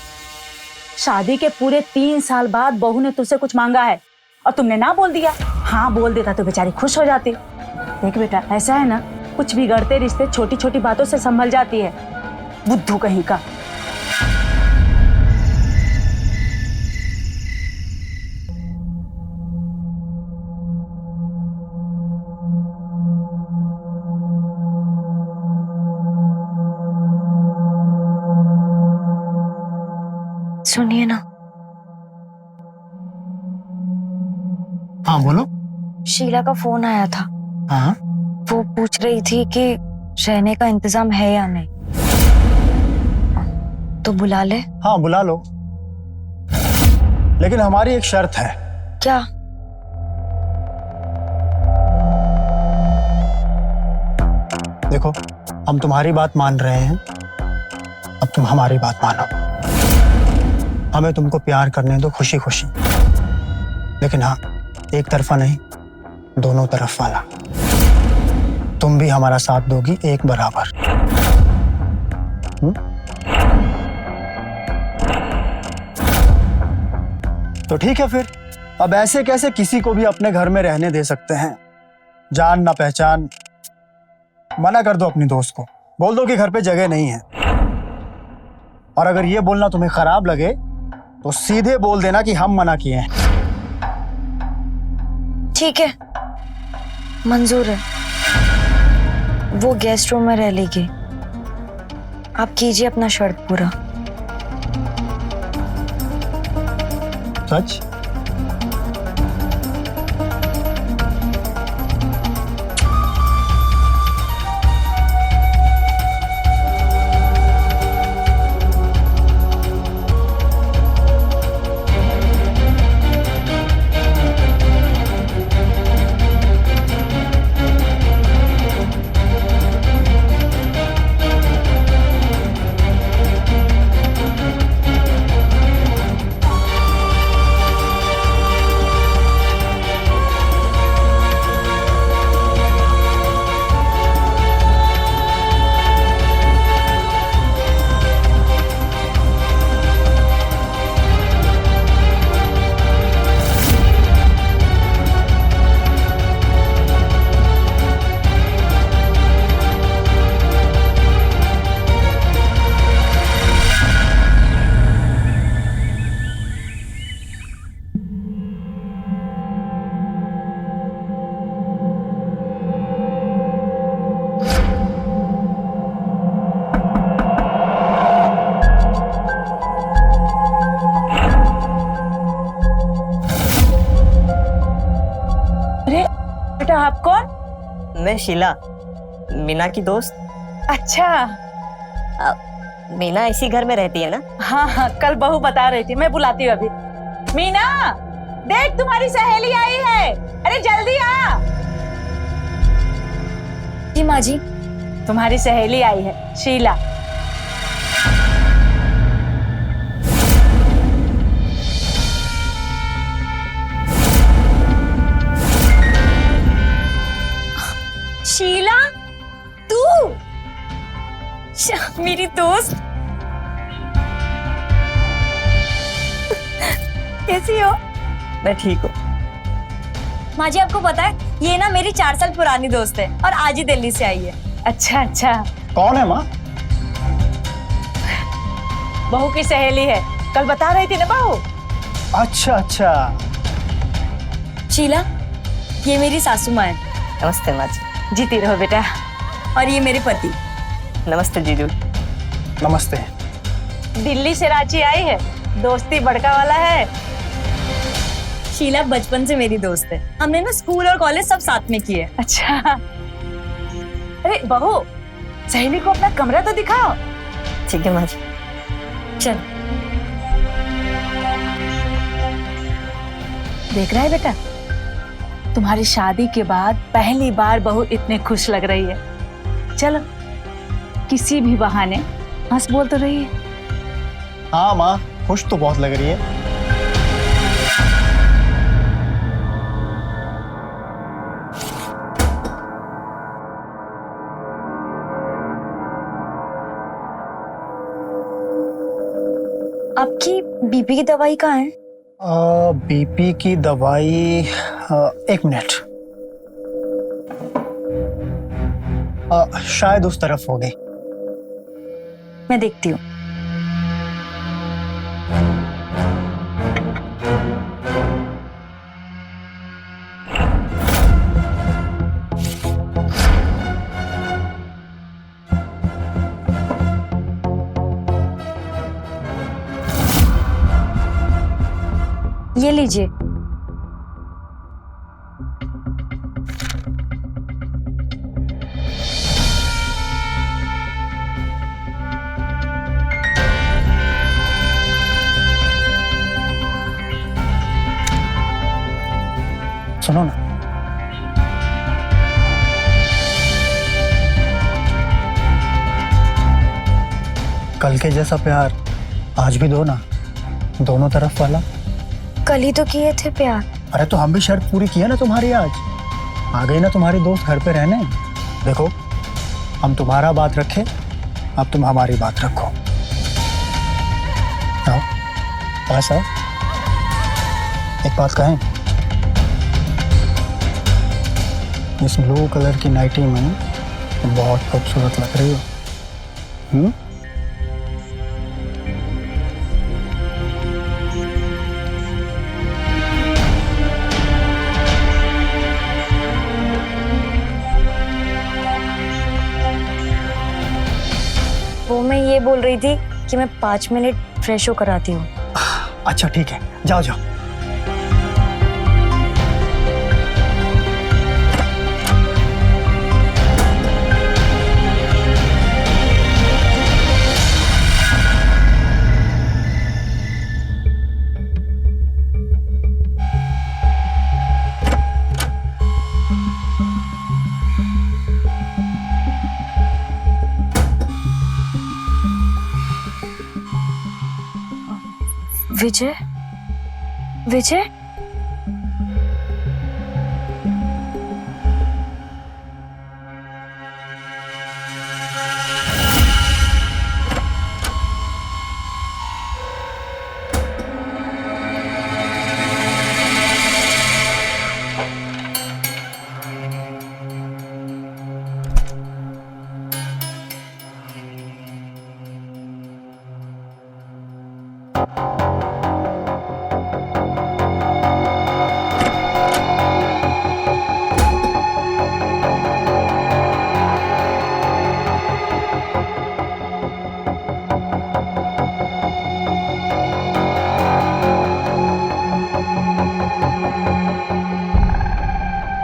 शादी के पूरे 3 साल बाद बहू ने तुझसे कुछ मांगा है और तुमने ना बोल दिया। हाँ बोल देता तो बेचारी खुश हो जाती। देख बेटा, ऐसा है ना, कुछ बिगड़ते रिश्ते छोटी छोटी बातों से संभल जाती है। बुद्धू कहीं का। सुनिए ना। हाँ बोलो। शीला का फोन आया था। हाँ, वो पूछ रही थी कि रहने का इंतजाम है या नहीं, तो बुला ले। हाँ बुला लो, लेकिन हमारी एक शर्त है। क्या? देखो, हम तुम्हारी बात मान रहे हैं, अब तुम हमारी बात मानो। हमें तुमको प्यार करने दो खुशी खुशी, लेकिन हाँ, एक तरफा नहीं, दोनों तरफ वाला। तुम भी हमारा साथ दोगी एक बराबर। तो ठीक है फिर। अब ऐसे कैसे किसी को भी अपने घर में रहने दे सकते हैं? जान ना पहचान। मना कर दो अपनी दोस्त को, बोल दो कि घर पे जगह नहीं है। और अगर ये बोलना तुम्हें खराब लगे तो सीधे बोल देना कि हम मना किए हैं। ठीक है, मंजूर है। वो गेस्ट रूम में रह लेगी। आप कीजिए अपना शर्त पूरा। सच? बेटा आप कौन? मैं शीला, मीना की दोस्त। अच्छा, मीना इसी घर में रहती है ना? हाँ हाँ, कल बहू बता रही थी, मैं बुलाती हूँ अभी। मीना, देख तुम्हारी सहेली आई है, अरे जल्दी आ। जी माँ जी। तुम्हारी सहेली आई है, शीला। शीला, तू मेरी दोस्त, कैसी हो? मैं ठीक हूँ। माँ जी आपको पता है ये ना मेरी 4 साल पुरानी दोस्त है और आज ही दिल्ली से आई है। अच्छा अच्छा, कौन है माँ? बहू की सहेली है, कल बता रही थी ना बहू। अच्छा अच्छा। शीला, ये मेरी सासू माँ है। नमस्ते माँ जी। जीती रहो बेटा। और ये मेरे पति। नमस्ते जीजू। नमस्ते। दिल्ली से रांची आई है, दोस्ती बड़का वाला है। शीला बचपन से मेरी दोस्त है, हमने ना स्कूल और कॉलेज सब साथ में किए। अच्छा, अरे बहू, सहेली को अपना कमरा तो दिखाओ। ठीक है माँ जी। चल। देख रहा है बेटा, तुम्हारी शादी के बाद पहली बार बहू इतने खुश लग रही है। चलो, किसी भी बहाने हंस बोल तो रही है। हाँ माँ, खुश तो बहुत लग रही है। आपकी बीपी की दवाई कहाँ है? बीपी की दवाई, एक मिनट। शायद उस तरफ होगी। मैं देखती हूँ। ये लीजिए। सुनो ना, कल के जैसा प्यार आज भी दो ना, दोनों तरफ वाला। कल ही तो किए थे प्यार। अरे तो हम भी शर्त पूरी किया ना तुम्हारी आज। आ गई ना तुम्हारी दोस्त घर पे रहने। देखो, हम तुम्हारा बात रखे, अब तुम हमारी बात रखो। आओ, पास आओ। एक बात कहें, इस ब्लू कलर की नाइटी में तुम बहुत खूबसूरत लग रही हो। वो मैं ये बोल रही थी कि मैं 5 मिनट फ्रेश होकर आती हूँ। अच्छा ठीक है, जाओ जाओ। विजय, विजय,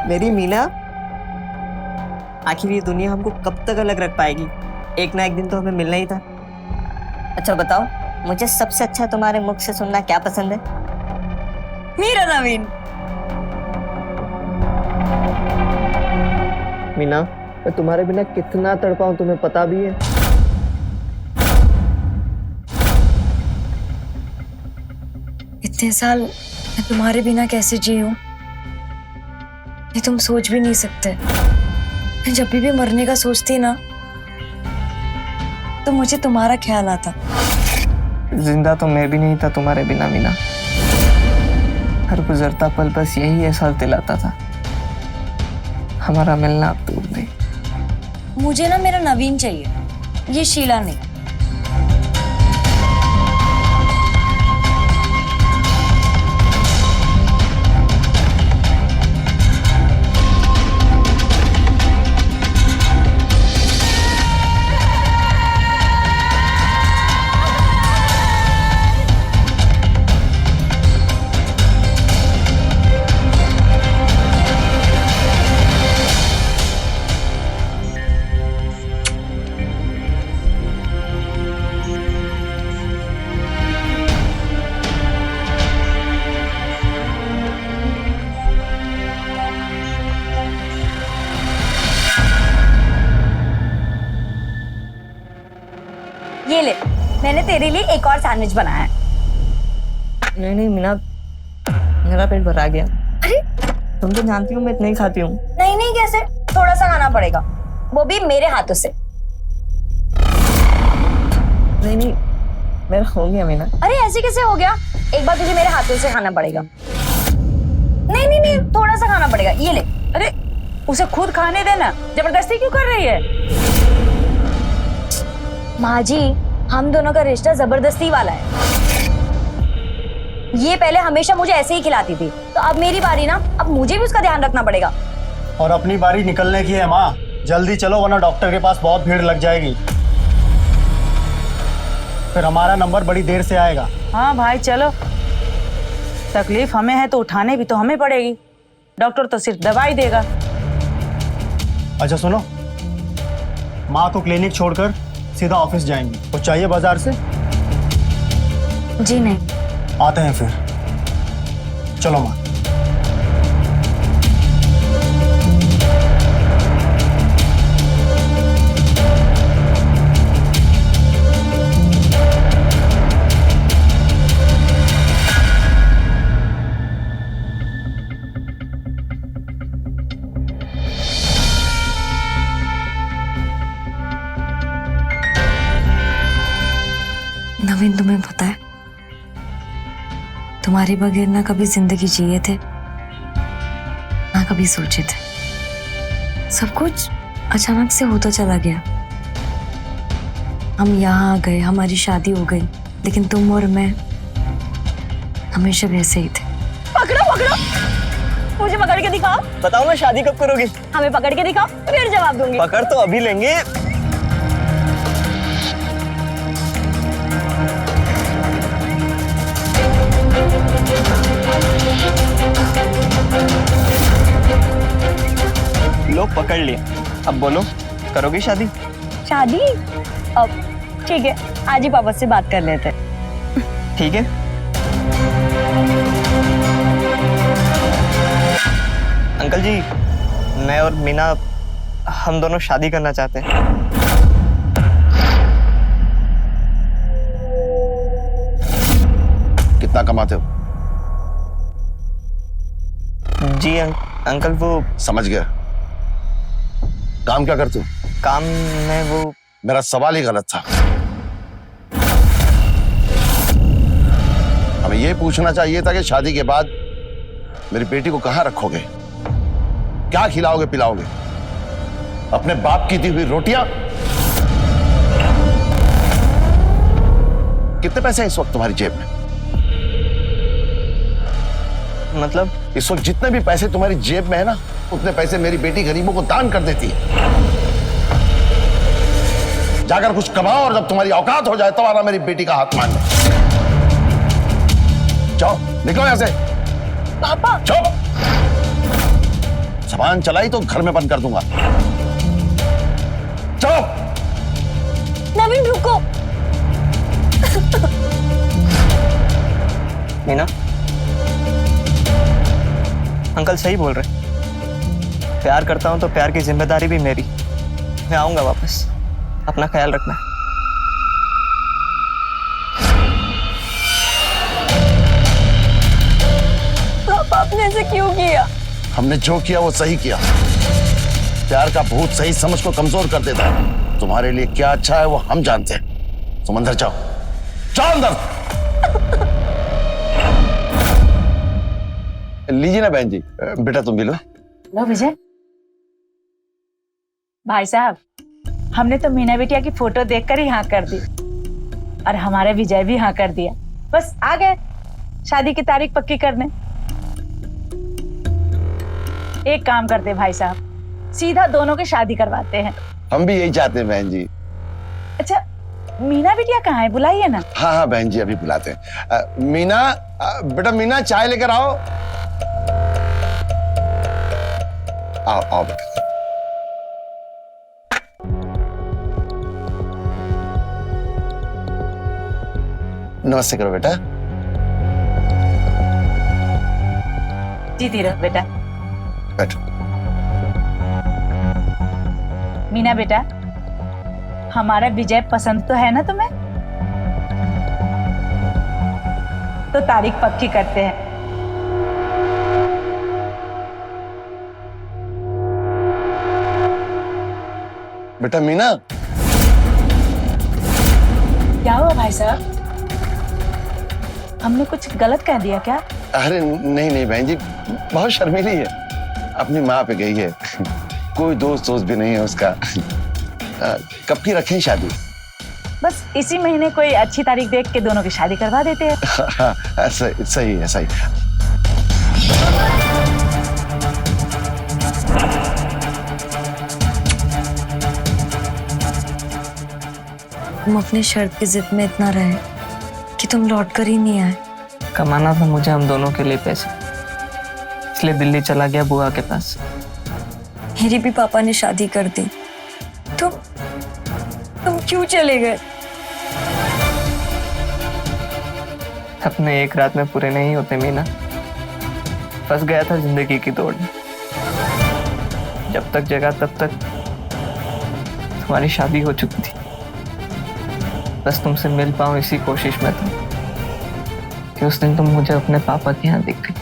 मेरी मीना, आखिर ये दुनिया हमको कब तक अलग रख पाएगी? एक ना एक दिन तो हमें मिलना ही था। अच्छा बताओ, मुझे सबसे अच्छा तुम्हारे मुख से सुनना क्या पसंद है? मेरा नवीन। मीना, मैं तुम्हारे बिना कितना तड़पाऊं तुम्हें पता भी है। इतने साल मैं तुम्हारे बिना कैसे जी हूं, ये तुम सोच भी नहीं सकते। मैं जब भी मरने का सोचती ना, तो मुझे तुम्हारा ख्याल आता। जिंदा तो मैं भी नहीं था तुम्हारे बिना मीना। हर गुजरता पल बस यही एहसास दिलाता था, हमारा मिलना अब दूर नहीं। मुझे ना मेरा नवीन चाहिए, ये शीला नहीं। ये ले, मैंने तेरे लिए एक और सैंडविच बनाया है। नहीं नहीं मीना, मेरा पेट भरा गया। अरे तुम तो जानती हो मैं इतना ही खाती हूँ। नहीं नहीं, कैसे? थोड़ा सा खाना पड़ेगा, वो भी मेरे हाथों से। नहीं नहीं, मेरा हो गया मीना। अरे ऐसे कैसे हो गया? एक बार तुझे मेरे हाथों से खाना पड़ेगा। नहीं नहीं नहीं, थोड़ा सा खाना पड़ेगा। ये ले। अरे उसे खुद खाने देना, जबरदस्ती क्यों कर रही है? माँ जी, हम दोनों का रिश्ता जबरदस्ती वाला है। ये पहले हमेशा मुझे ऐसे ही खिलाती थी, तो अब मेरी बारी ना, अब मुझे भी उसका ध्यान रखना पड़ेगा। और अपनी बारी निकलने की है माँ, जल्दी चलो वरना डॉक्टर के पास बहुत भीड़ लग जाएगी। फिर हमारा नंबर बड़ी देर से आएगा। हाँ भाई चलो, तकलीफ हमें है तो उठाने भी तो हमें पड़ेगी। डॉक्टर तो सिर्फ दवाई देगा। अच्छा सुनो, माँ को क्लिनिक छोड़कर सीधा ऑफिस जाएंगी। कुछ चाहिए बाजार से? जी नहीं। आते हैं फिर। चलो माँ। नवीन, तुम्हें पता है, तुम्हारे बगैर ना कभी जिंदगी जिए थे ना कभी सोचे थे। सब कुछ अचानक से होता चला गया। हम यहाँ आ गए, हमारी शादी हो गई, लेकिन तुम और मैं हमेशा वैसे ही थे। पकड़ो पकड़ो, मुझे पकड़ के दिखाओ। बताओ ना, शादी कब करोगी? हमें पकड़ के दिखाओ, फिर जवाब दूंगी। पकड़ तो अभी लेंगे। लो पकड़ लिए, अब बोलो, करोगी शादी? शादी? अब ठीक है, आज ही पापा से बात कर लेते। ठीक है। अंकल जी, मैं और मीना हम दोनों शादी करना चाहते हैं। कितना कमाते हो? जी अंकल, वो समझ गया। काम क्या करते हो? काम में वो, मेरा सवाल ही गलत था। हमें यह पूछना चाहिए था कि शादी के बाद मेरी बेटी को कहां रखोगे, क्या खिलाओगे पिलाओगे? अपने बाप की दी हुई रोटियां? कितने पैसे हैं इस वक्त तुम्हारी जेब में? मतलब इस वक्त जितने भी पैसे तुम्हारी जेब में है ना, उतने पैसे मेरी बेटी गरीबों को दान कर देती है। जाकर कुछ कमाओ और जब तुम्हारी औकात हो जाए तो आना मेरी बेटी का हाथ मांगने। जाओ निकलो यहां से। पापा चुप, जबान चलाई तो घर में बंद कर दूंगा। जाओ। नवीन रुको। मीना, अंकल सही बोल रहे। प्यार करता हूं तो प्यार की जिम्मेदारी भी मेरी। मैं आऊंगा वापस, अपना ख्याल रखना। पापा आपने ऐसे क्यों किया? हमने जो किया वो सही किया। प्यार का भूत सही समझ को कमजोर कर देता है। तुम्हारे लिए क्या अच्छा है वो हम जानते हैं। तुम अंदर जाओ, जाओ अंदर। लीजिए ना बहन जी, बेटा तुम भी लो। लो विजय। भाई साहब, हमने तो मीना बिटिया की फोटो देखकर ही हाँ कर दी और हमारे विजय भी हाँ कर दिया। बस आ गए शादी की तारीख पक्की करने। एक काम करते भाई साहब, सीधा दोनों की शादी करवाते हैं। हम भी यही चाहते हैं बहन जी। अच्छा, मीना बिटिया कहाँ है? बुलाइए ना। हाँ हाँ बहन जी, अभी बुलाते हैं। मीना, बेटा मीना चाय लेकर आओ। आओ आओ बेटा। नमस्ते करो बेटा। जीती रहो बेटा। बैठो। मीना बेटा, हमारा विजय पसंद तो है ना तुम्हें? तो तारीख पक्की करते हैं। बेटा मीना, क्या हुआ भाई साहब? हमने कुछ गलत कह दिया क्या? अरे नहीं नहीं बहन जी, बहुत शर्मीली है, अपनी माँ पे गई है। कोई दोस्त भी नहीं है उसका। कब की रखें शादी? बस इसी महीने कोई अच्छी तारीख देख के दोनों की शादी करवा देते हैं। हाँ, सही है सही। तुम अपनी शर्त की जिद में इतना रहे कि तुम लौट कर ही नहीं आए। कमाना था मुझे हम दोनों के लिए पैसा, इसलिए दिल्ली चला गया बुआ के पास। मेरी भी पापा ने शादी कर दी। तुम क्यों चले गए? अपने एक रात में पूरे नहीं होते मीना। फंस गया था जिंदगी की दौड़ में। जब तक जगा तब तक तुम्हारी शादी हो चुकी थी। बस तुमसे मिल पाऊं इसी कोशिश में था कि उस दिन तुम मुझे अपने पापा के यहाँ दिख गई।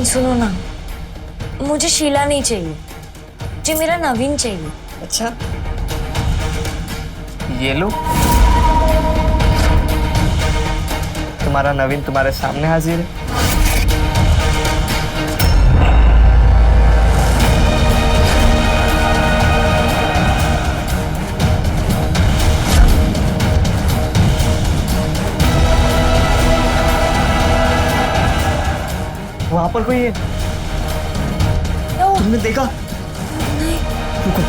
सुनो ना, मुझे शीला नहीं चाहिए, मुझे मेरा नवीन चाहिए। अच्छा, ये लो, तुम्हारा नवीन तुम्हारे सामने हाजिर है। वहां पर कोई है? तुमने देखा? नहीं। रुको।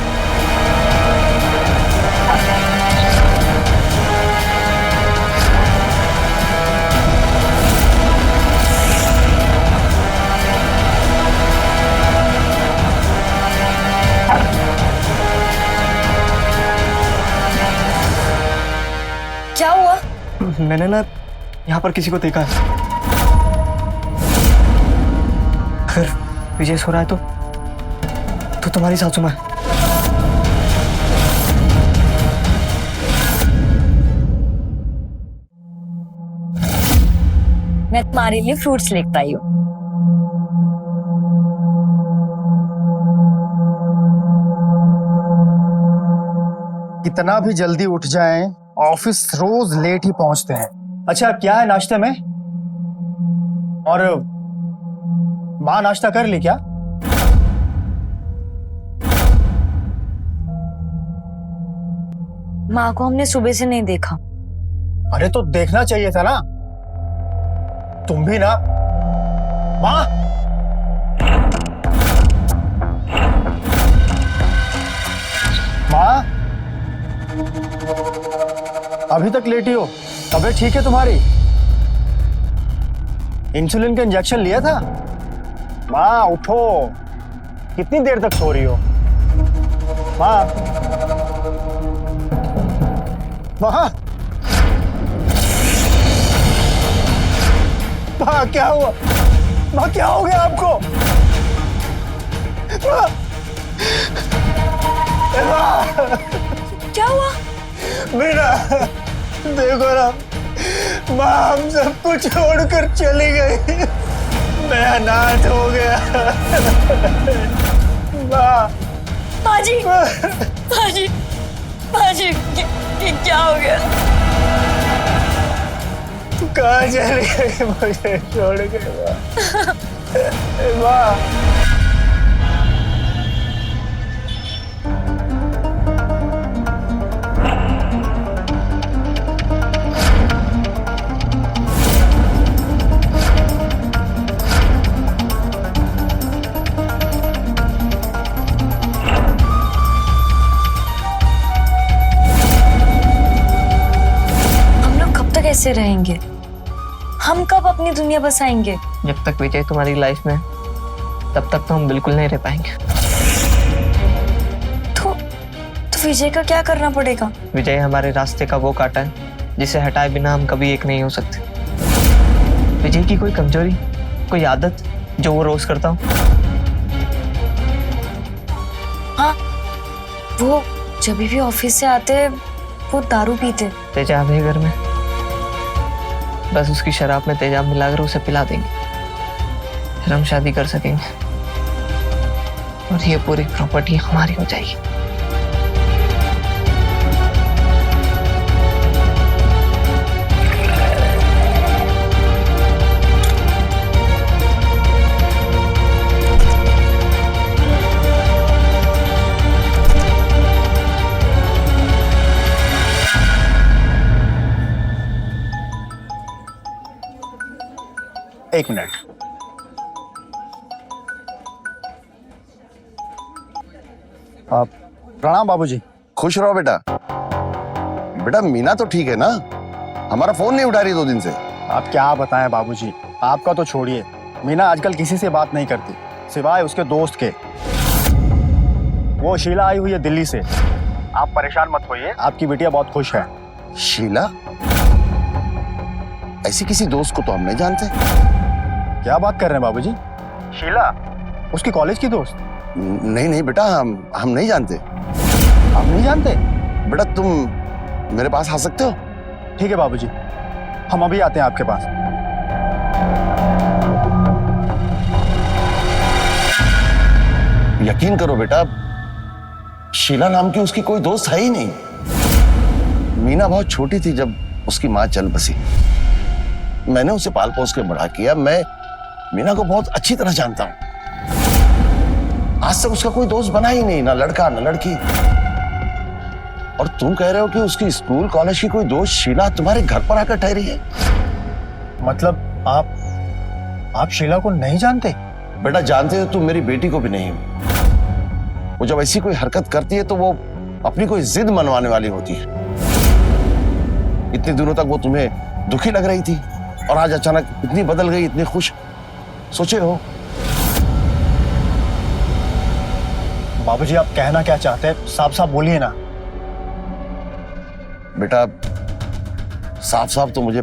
क्या हुआ? मैंने ना यहाँ पर किसी को देखा है। अगर विजय सो रहा है तो तुम्हारी सासू माँ। मैं तुम्हारे लिए फ्रूट्स लेकर आई हूँ। कितना भी जल्दी उठ जाएं, ऑफिस रोज लेट ही पहुंचते हैं। अच्छा क्या है नाश्ते में? और माँ नाश्ता कर ली क्या? माँ को हमने सुबह से नहीं देखा। अरे तो देखना चाहिए था ना, तुम भी ना। माँ, माँ, अभी तक लेटी हो? तबीयत ठीक है तुम्हारी? इंसुलिन का इंजेक्शन लिया था? माँ उठो, कितनी देर तक सो रही हो? माँ, माँ, माँ क्या हुआ? माँ क्या हो गया आपको? माँ, क्या हुआ? मीना, देखो ना, माँ हम सबको छोड़कर चली गई। मैं अनाथ हो गया। माँ, बाजी, बाजी, बाजी, क्या हो गया? तू कहाँ चली गई मुझे छोड़ के? माँ, कैसे रहेंगे? हम कब अपनी दुनिया बसाएंगे? जब तक विजय तुम्हारी लाइफ में तब तक तो हम बिल्कुल नहीं रह पाएंगे। तो विजय का क्या करना पड़ेगा? विजय हमारे रास्ते का वो कांटा है जिसे हटाए बिना हम कभी एक नहीं हो सकते। विजय की कोई कमजोरी, कोई आदत जो वो रोज करता हो। हाँ, वो जब भी ऑफिस से आते वो दारू पीते। तेजाब है घर में, बस उसकी शराब में तेजाब मिलाकर उसे पिला देंगे, फिर हम शादी कर सकेंगे और ये पूरी प्रॉपर्टी हमारी हो जाएगी। एक मिनट। प्रणाम बाबूजी। खुश रहो बेटा। बेटा मीना तो ठीक है ना? हमारा फोन नहीं उठा रही 2 दिन से। आप क्या बताएं बाबूजी, आपका तो छोड़िए, मीना आजकल किसी से बात नहीं करती सिवाय उसके दोस्त के। वो शीला आई हुई है दिल्ली से। आप परेशान मत होइए, आपकी बिटिया बहुत खुश है। शीला? ऐसी किसी दोस्त को तो हम नहीं जानते। क्या बात कर रहे हैं बाबूजी? शीला उसकी कॉलेज की दोस्त? नहीं नहीं बेटा, हम नहीं जानते। आप नहीं जानते? बेटा तुम मेरे पास आ सकते हो? ठीक है बाबूजी, हम अभी आते हैं आपके पास। यकीन करो बेटा, शीला नाम की उसकी कोई दोस्त है ही नहीं। मीना बहुत छोटी थी जब उसकी माँ चल बसी। मैंने उसे पाल पोस के बड़ा किया। मैं मीना को बहुत अच्छी तरह जानता हूं। आज तक उसका कोई दोस्त बना ही नहीं, ना लड़का ना लड़की। और तुम कह रहे हो कि उसकी स्कूल कॉलेज की कोई दोस्त शीला तुम्हारे घर पर आकर ठहरी है? मतलब आप शीला को नहीं जानते? बेटा जानते हो तुम मेरी बेटी को भी नहीं। वो जब ऐसी कोई हरकत करती है तो वो अपनी कोई जिद मनवाने वाली होती है। इतने दिनों तक वो तुम्हें दुखी लग रही थी और आज अचानक इतनी बदल गई, इतनी खुश। सोचे हो? बाबूजी आप कहना क्या चाहते हैं? साफ साफ बोलिए ना। बेटा साफ साफ तो मुझे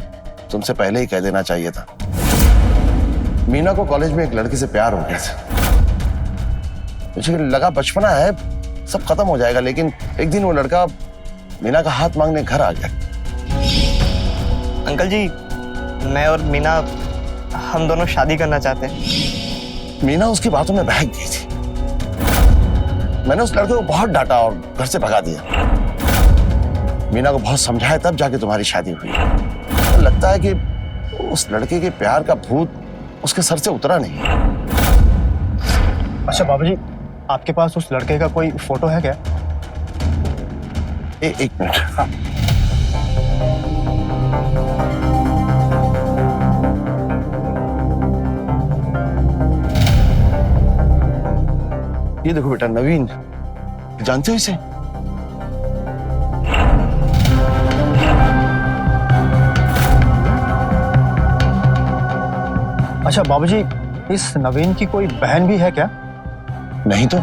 तुमसे पहले ही कह देना चाहिए था। मीना को कॉलेज में एक लड़के से प्यार हो गया था। मुझे लगा बचपना है, सब खत्म हो जाएगा, लेकिन एक दिन वो लड़का मीना का हाथ मांगने घर आ गया। अंकल जी, मैं और मीना हम दोनों शादी करना चाहते हैं। मीना उसकी बातों में बहक गई थी। मैंने उस लड़के को बहुत डांटा और घर से भगा दिया। मीना को बहुत समझाया तब जाके तुम्हारी शादी हुई। लगता है कि उस लड़के के प्यार का भूत उसके सर से उतरा नहीं। अच्छा बाबूजी, आपके पास उस लड़के का कोई फोटो है क्या? एक मिनट। हाँ। ये देखो बेटा, नवीन, जानते हो इसे? अच्छा बाबूजी, इस नवीन की कोई बहन भी है क्या? नहीं तो।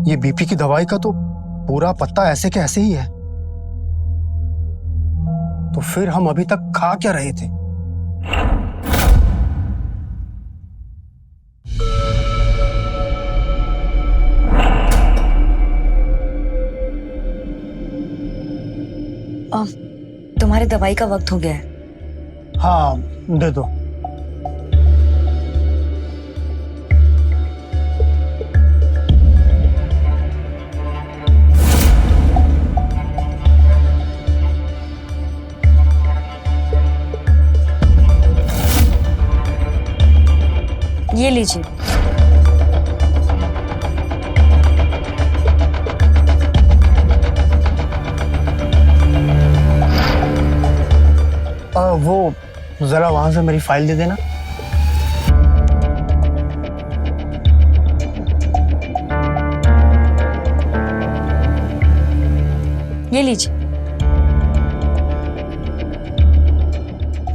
ये बीपी की दवाई का तो पूरा पत्ता ऐसे के ऐसे ही है। तो फिर हम अभी तक खा क्या रहे थे? तुम्हारी दवाई का वक्त हो गया है। हाँ, दे दो। ये लीजिए। वो जरा वहां से मेरी फाइल दे देना। ये लीजिए।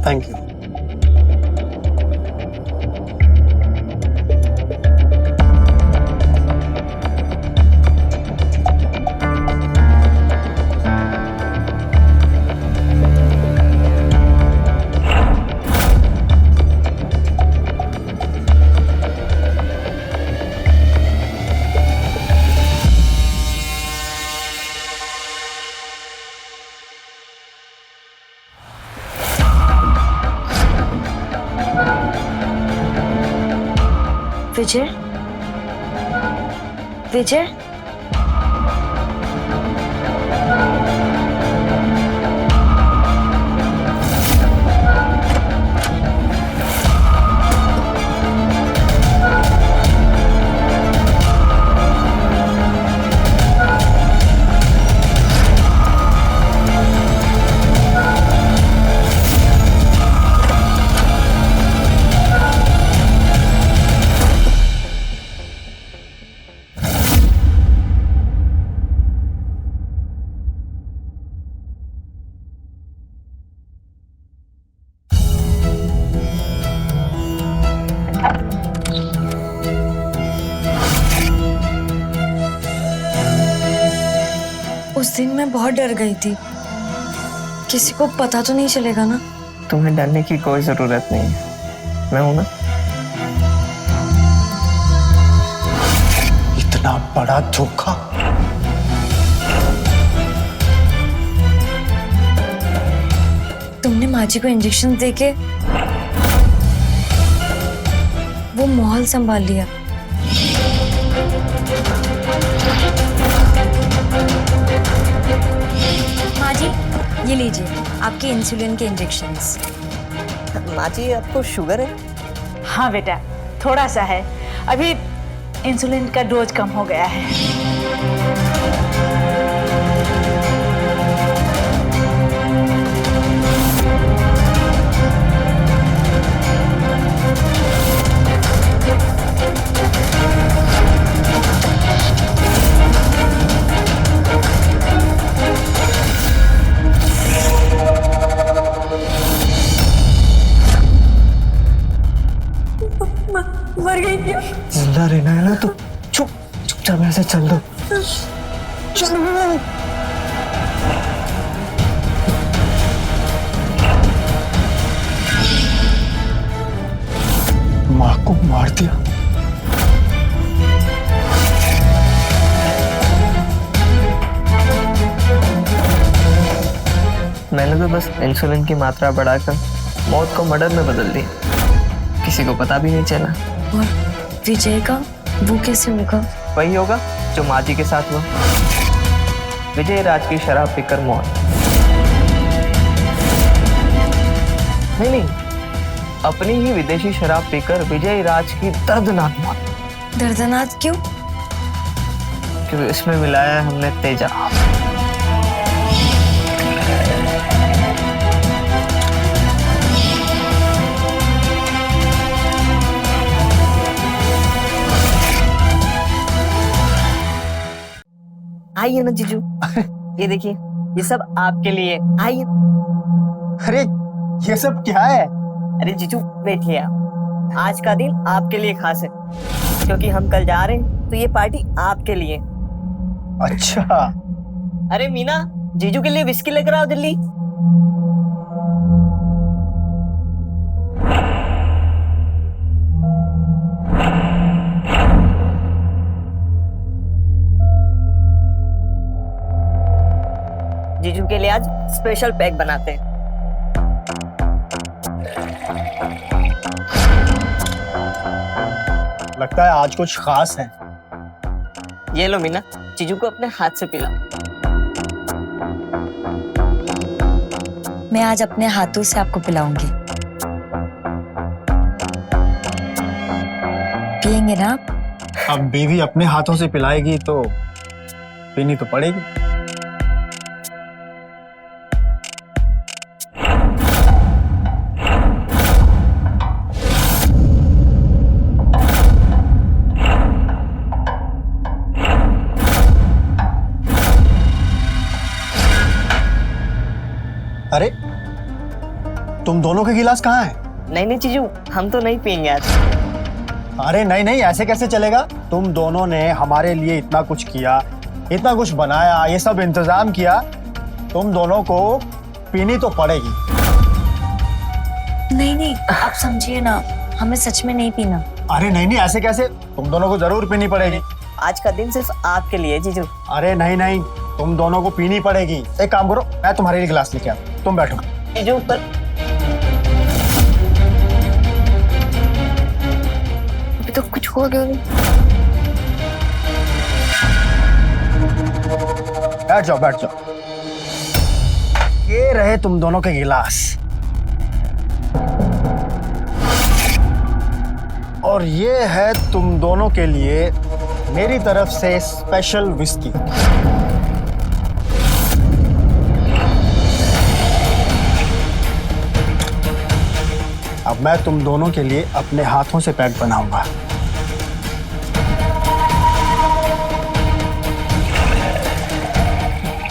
Thank you. विजय, विजय, उस दिन मैं बहुत डर गई थी। किसी को पता तो नहीं चलेगा ना? तुम्हें डरने की कोई जरूरत नहीं है, मैं हूं ना। इतना बड़ा धोखा। तुमने माँ जी को इंजेक्शन देके वो माहौल संभाल लिया। माँ जी, ये लीजिए आपके इंसुलिन के इंजेक्शंस। माँ जी, आपको शुगर है? हाँ बेटा, थोड़ा सा है। अभी इंसुलिन का डोज कम हो गया है। मर गई क्या? जिंदा रहना है ना तो चुपचाप ऐसे चल दो। माँ को मार दिया। मैंने तो बस इंसुलिन की मात्रा बढ़ाकर मौत को मर्डर में बदल दिया, किसी को पता भी नहीं चला। और विजय का वो कैसे होगा? वही होगा जो माँ जी के साथ हुआ, विजय राज की शराब पीकर मौत। नहीं, अपनी ही विदेशी शराब पीकर विजय राज की दर्दनाक मौत। दर्दनाक क्यों? क्योंकि इसमें मिलाया है हमने तेजाब। आइए ना जीजू, ये देखिए, ये सब आपके लिए। आइए। अरे ये सब क्या है? अरे जीजू बैठिए आप, आज का दिन आपके लिए खास है, क्योंकि हम कल जा रहे हैं, तो ये पार्टी आपके लिए। अच्छा। अरे मीना, जीजू के लिए विस्की लेकर आओ जल्दी। जीजू के लिए आज स्पेशल पैक बनाते हैं। लगता है आज कुछ खास है। ये लो मीना, जीजू को अपने हाथ से पिलाओ। मैं आज अपने हाथों से आपको पिलाऊंगी। पिएंगे ना आप? अब बीवी अपने हाथों से पिलाएगी तो पीनी तो पड़ेगी। अरे तुम दोनों के गिलास कहाँ हैं? नहीं जीजू, हम तो नहीं पियेंगे आज। अरे नहीं, ऐसे कैसे चलेगा? तुम दोनों ने हमारे लिए इतना कुछ किया, इतना कुछ बनाया, ये सब इंतजाम किया, तुम दोनों को पीनी तो पड़ेगी। नहीं, आप समझिए ना, हमें सच में नहीं पीना। अरे नहीं, ऐसे कैसे? तुम दोनों को जरूर पीनी पड़ेगी। आज का दिन सिर्फ आपके लिए जीजू। अरे नहीं, तुम दोनों को पीनी पड़ेगी। एक काम करो, मैं तुम्हारे लिए गिलास लेके आता हूं, तुम बैठो। जीजू ऊपर। अभी तो कुछ हो गया। बैठ जाओ। ये रहे तुम दोनों के गिलास, और ये है तुम दोनों के लिए मेरी तरफ से स्पेशल विस्की। अब मैं तुम दोनों के लिए अपने हाथों से पैक बनाऊंगा।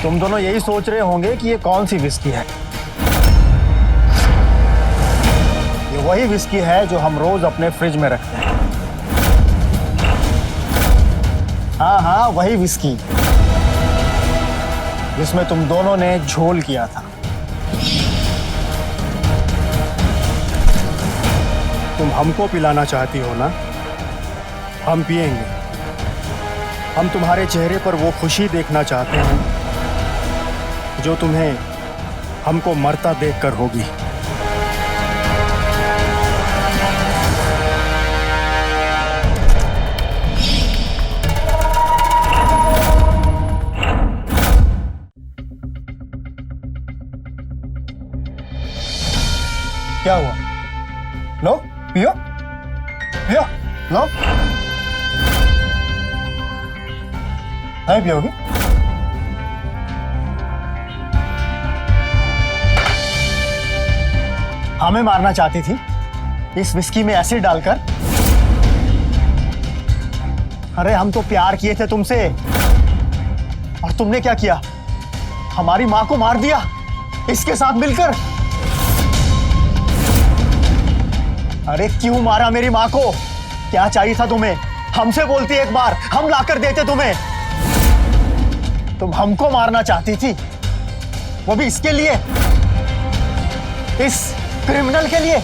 तुम दोनों यही सोच रहे होंगे कि ये कौन सी विस्की है। ये वही विस्की है जो हम रोज अपने फ्रिज में रखते हैं। हाँ, वही विस्की जिसमें तुम दोनों ने झोल किया था। तुम हमको पिलाना चाहती हो ना? हम पिएंगे। हम तुम्हारे चेहरे पर वो खुशी देखना चाहते हैं जो तुम्हें हमको मरता देखकर होगी। क्या हुआ? लो, पियो, लो। नहीं पियोगी? हमें मारना चाहती थी इस विस्की में एसिड डालकर। अरे हम तो प्यार किए थे तुमसे, और तुमने क्या किया? हमारी माँ को मार दिया इसके साथ मिलकर। अरे क्यों मारा मेरी माँ को? क्या चाहिए था तुम्हें? हमसे बोलती एक बार, हम लाकर देते तुम्हें। तुम हमको मारना चाहती थी, वो भी इसके लिए, इस क्रिमिनल के लिए।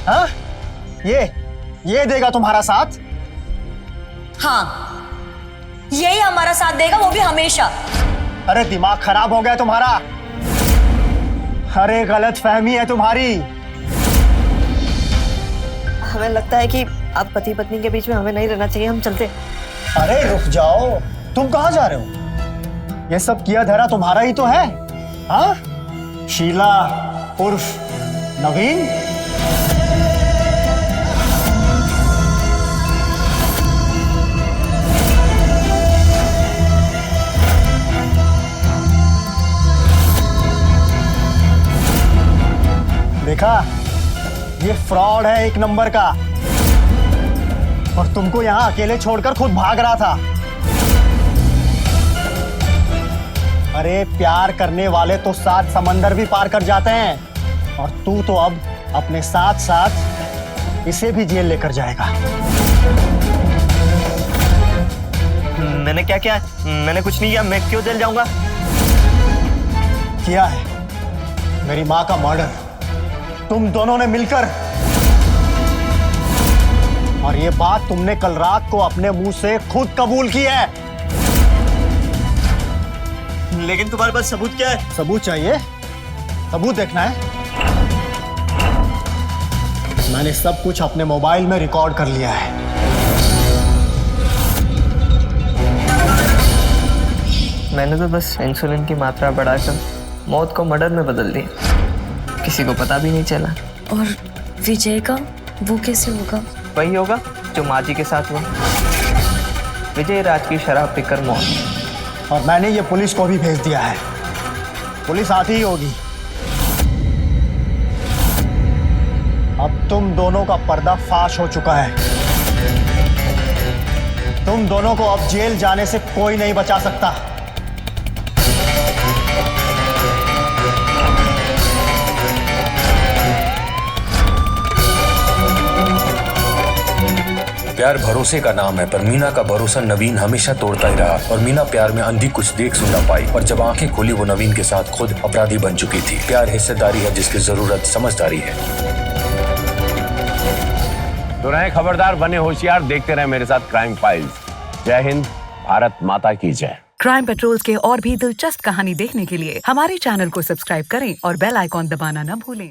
हाँ, ये देगा तुम्हारा साथ? हाँ, यही हमारा साथ देगा, वो भी हमेशा। अरे दिमाग खराब हो गया तुम्हारा। अरे गलत फहमी है तुम्हारी। हमें लगता है कि आप पति पत्नी के बीच में हमें नहीं रहना चाहिए, हम चलते। अरे रुक जाओ, तुम कहाँ जा रहे हो? ये सब किया धरा तुम्हारा ही तो है। हाँ, शीला उर्फ नवीन। देखा, ये फ्रॉड है एक नंबर का, और तुमको यहां अकेले छोड़कर खुद भाग रहा था। अरे प्यार करने वाले तो 7 समंदर भी पार कर जाते हैं, और तू तो अब अपने साथ साथ इसे भी जेल लेकर जाएगा। मैंने क्या किया? मैंने कुछ नहीं किया, मैं क्यों जेल जाऊंगा? किया है, मेरी माँ का मर्डर तुम दोनों ने मिलकर। और ये बात तुमने कल रात को अपने मुंह से खुद कबूल की है। लेकिन तुम्हारे पास सबूत क्या है? सबूत चाहिए? सबूत देखना है? मैंने सब कुछ अपने मोबाइल में रिकॉर्ड कर लिया है। मैंने तो बस इंसुलिन की मात्रा बढ़ाकर मौत को मर्डर में बदल दिया, किसी को पता भी नहीं चला। और विजय का वो कैसे होगा? वही होगा जो माँ जी के साथ हुआ। विजय राज की शराब पीकर मौत। और मैंने ये पुलिस को भी भेज दिया है, पुलिस आती ही होगी। अब तुम दोनों का पर्दा फाश हो चुका है। तुम दोनों को अब जेल जाने से कोई नहीं बचा सकता। प्यार भरोसे का नाम है, पर मीना का भरोसा नवीन हमेशा तोड़ता ही रहा, और मीना प्यार में अंधी कुछ देख सुन ना पाई, और जब आंखें खोली वो नवीन के साथ खुद अपराधी बन चुकी थी। प्यार हिस्सेदारी है जिसकी जरूरत समझदारी है। तो रहे खबरदार, बने होशियार, देखते रहे मेरे साथ क्राइम फाइल्स। जय हिंद, भारत माता की जय। क्राइम पेट्रोल्स के और भी दिलचस्प कहानी देखने के लिए हमारे चैनल को सब्सक्राइब करें और बेल आइकॉन दबाना न भूलें।